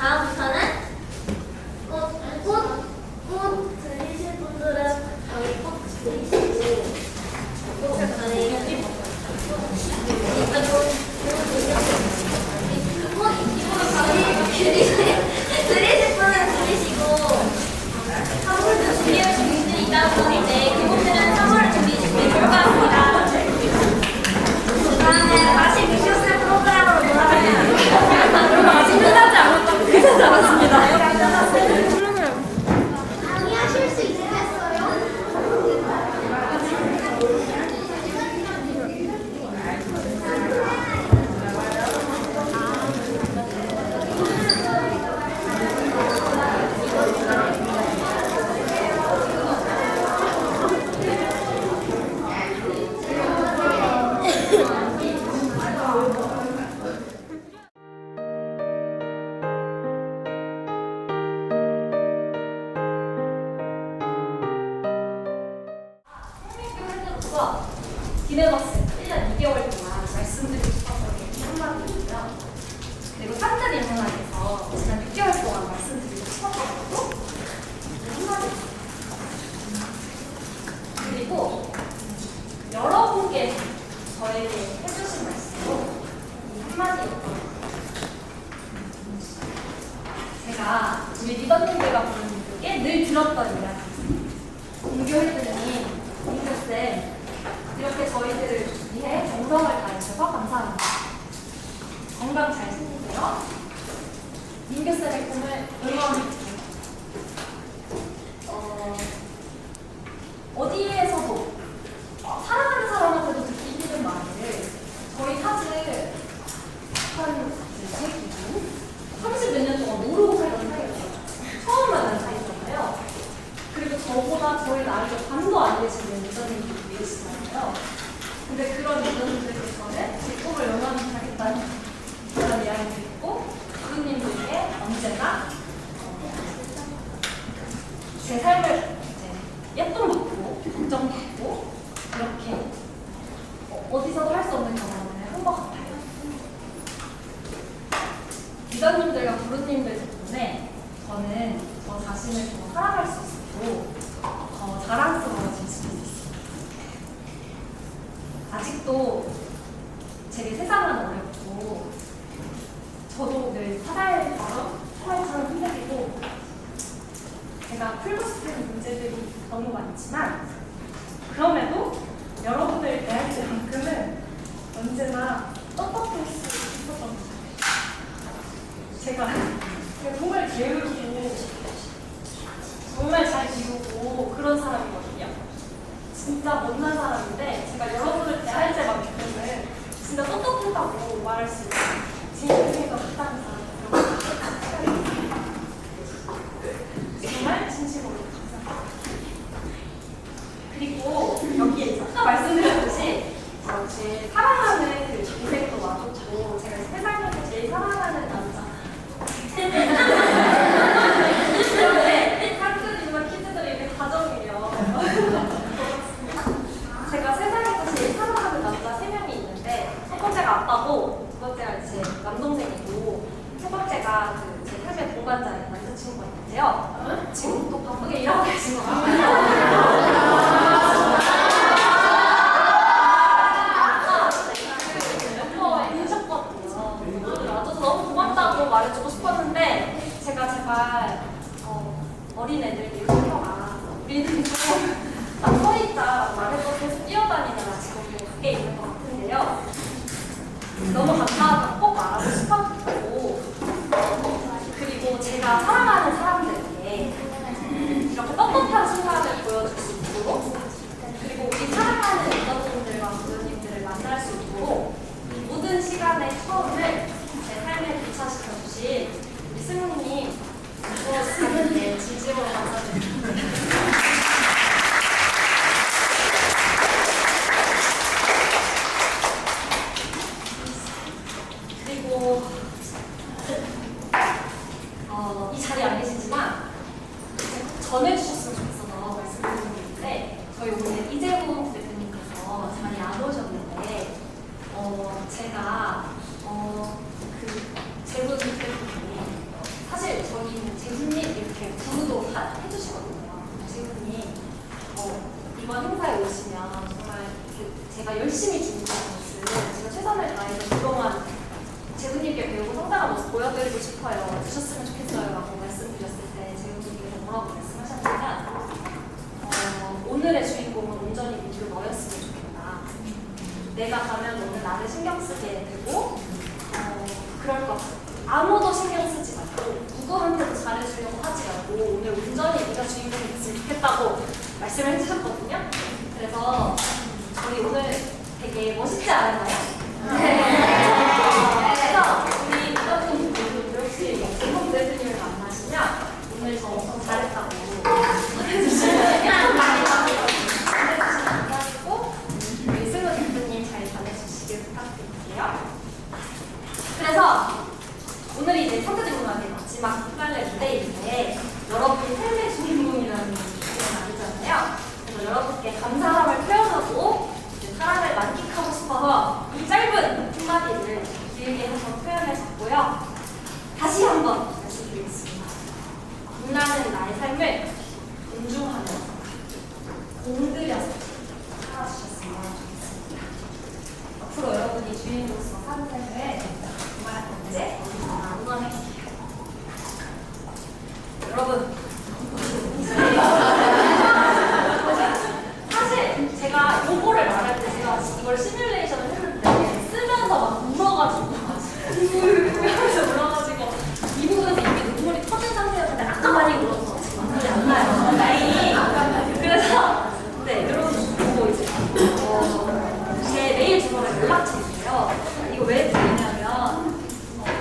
다음부터는 꽃 들리실 분들은 저희 꽃 들이시고 들이실 분은 들이시고 선물도 준비할 분들이 있다 보는데 그분들은 선물을 준비해주시면 좋을 것 같습니다. 그 다음에 다시 뮤지컬 프로그램으로 돌아가면 그럼 아직 끝나지 않았습니다. 강의하실 수 있겠어요? 생명교회로서 디네버스 1년 2개월 동안 말씀드리고 싶었던 게 한마디고요. 그리고 산들 일문학에서 지난 6개월 동안 말씀드리고 싶었던 것도 한마디. 그리고 여러분께 저에게 해주신 말씀도 이 한마디였던 것 같아요. 제가 우리 리더님들과 부르는 곡에 늘 들었던 이야기. 공교회들이 민규쌤 이렇게 저희들을 위해 정성을 다해주셔서 감사합니다. 건강 잘 챙기세요. 민규쌤의 꿈을 응원해주세요. 어디에서도 사랑하는 사람한테도 듣기 힘든 말을 저희 사실 한 30몇 년 동안 모르고 살던 사이였어요. 처음 만난 사이잖아요. 그리고 저보다 저희 나이가 반도 안 되시는 유전님들이 계시잖아요. 근데 그런 유전님들께서는 제 꿈을 응원하겠다는 그런 이야기를 듣고 부모님들께 언제나 제 삶을 예쁨받고 걱정받고 그렇게 어디서도 할 수 없는 경험을 한 것 같아요. 유전님들과 부모님들 덕분에 저는 저 자신을 더 사랑할 수 있었고 더 자랑스러워질 수 있었어요. 아직도 제게 세상은 어렵고 저도 늘 사다리처럼 흔들리고 제가 풀고 싶은 문제들이 너무 많지만 그럼에도 여러분들 대할 때만큼은 언제나 떳떳할 수 있었던 것 같아요. 제가 정말 게으르고 정말 잘 비우고 그런 사람이거든요. 진짜 못난 사람인데 제가 여러분을 대할 때만큼은 진짜 떳떳하다고 말할 수 있는 진심이가 같다는 사람이에요. 정말 진심으로 감사합니다. 그리고 여기에 아까 말씀드렸듯이 제 사랑하는 그 동생도 와줬고 제가 세상에서 제일 사랑하는 남자 그런데 학교이지만 키즈들이 이렇게 가정이에요. 제가 세상에서 제일 사랑하는 남자 3명이 있는데 첫 번째가 아빠고 두 번째가 제 남동생이고 세 번째가 제 삶의 동반자인 남자친구가 있는데요. 지금 또 바쁘게 일하고 계신 것 같아요. 너무 고맙다고 말해주고 싶었는데 제가 제발 어린애들 키워라. 우리는 좀 서있자 말해서 계속 뛰어다니느라 지금 그게 있는 것 같은데요. 너무 감사하다고 꼭 말하고 싶었고 그리고 제가 사랑하는 사람들에게 이렇게 떳떳한 순간을 보여줄 수 있도록 그리고 우리 사랑하는 리더분들과 부모님들을 만날 수 있도록 모든 시간의 처음을 제 삶에 부차시켜주신 우리 스승님 수고하셨는데 진심으로 감사드립니다. 그리고 이 자리에 안 계시지만 전해주셨으면 좋겠어서 말씀드리는 게 있는데 저희 오늘 이재훈 대표님께서 자리에 안 오셨는데 제가 그 재훈 대표님이 사실 모습 보여드리고 싶어요. 주셨으면 좋겠어요 라고 말씀드렸을 때 재훈님께서 뭐라고 말씀하셨냐면 오늘의 주인공은 온전히 민규 너였으면 좋겠다. 내가 가면 너는 나를 신경 쓰게 되고 그럴 것 같아. 아무도 신경 쓰지 말고 누구한테도 잘해주려고 하지 말고 오늘 온전히 네가 주인공이 됐으면 좋겠다고 말씀을 해주셨거든요. 그래서 저희 오늘 되게 멋있지 않았나요? 네. 그래서 우리 부장님들도 혹시 김홍 대표님을 만나시면 오늘 저 엄청 잘했다고 해주시면 감사하고 우리 승우 대표님 잘 전해주시길 부탁드릴게요. 그래서 오늘이 이제 선택지문학의 마지막 휘발레 무대인데 여러분이 삶의 주인공이라는 그런 날이잖아요. 그래서 여러분께 감사함을 표현하고 이제 사랑을 만끽하고 싶어서 이 짧은 한마디를 길게 해서 표현해봤고요. 다시 한번 말씀드리겠습니다. 빛나는 나의 삶을 존중하면서 공들여서 살아주셨으면 좋겠습니다. 앞으로 여러분이 주인으로서 사는 삶을 정말 언제 응원할게요. 여러분, 사실 제가 요거를 말할 때 제가 이걸 시뮬레이션을 했는데 쓰면서 막 울어가지고 하면서 울어가지고 이 부분에서 이미 눈물이 터진 상태였는데 아까 많이 울어서 지금 기억이 안 나요. 다행히. 그래서 네 여러분 보고 이제 제 메일 주소가 연락처인데요. 이거 왜 드리냐면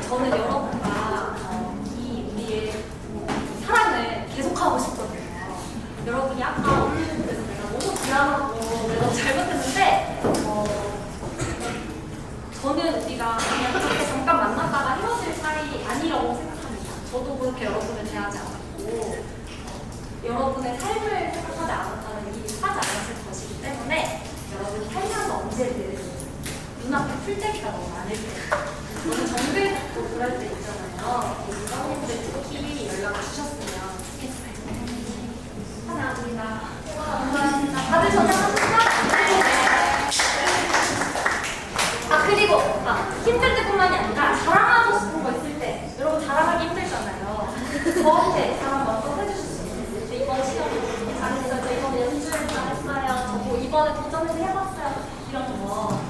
저는 여러분과 우리의 사랑을 계속하고 싶거든요. 여러분이 아까 올리는데서 내가 너무 미안하고 내가 너무 잘못했는데 저는 우리가 그냥 그렇게 잠깐 만났다가 헤어질 사이 아니라고 생각합니다. 저도 그렇게 여러분을 대하지 않았고 여러분의 삶을 생각하지 않았다는 일이 하지 않았을 것이기 때문에 여러분이 살면서 언제든 눈앞에 풀떼기가 너무 많을 거예요. 너무 정글 같고 그럴 때 있잖아요. 부장님들 특히 연락을 주셨으면 좋겠어요. 감사합니다. 감사합니다. 다들 저장하셨죠? 그리고 힘들 때뿐만이 아니라 자랑하고 싶은 거 있을 때 여러분 자랑하기 힘들잖아요. 저한테 자랑 먼저 해주셨으면 좋겠어요. 저 이번 시험에 잘했어요. 저 이번에 연주를 잘했어요. 저 뭐 이번에 도전을 해봤어요. 이런 거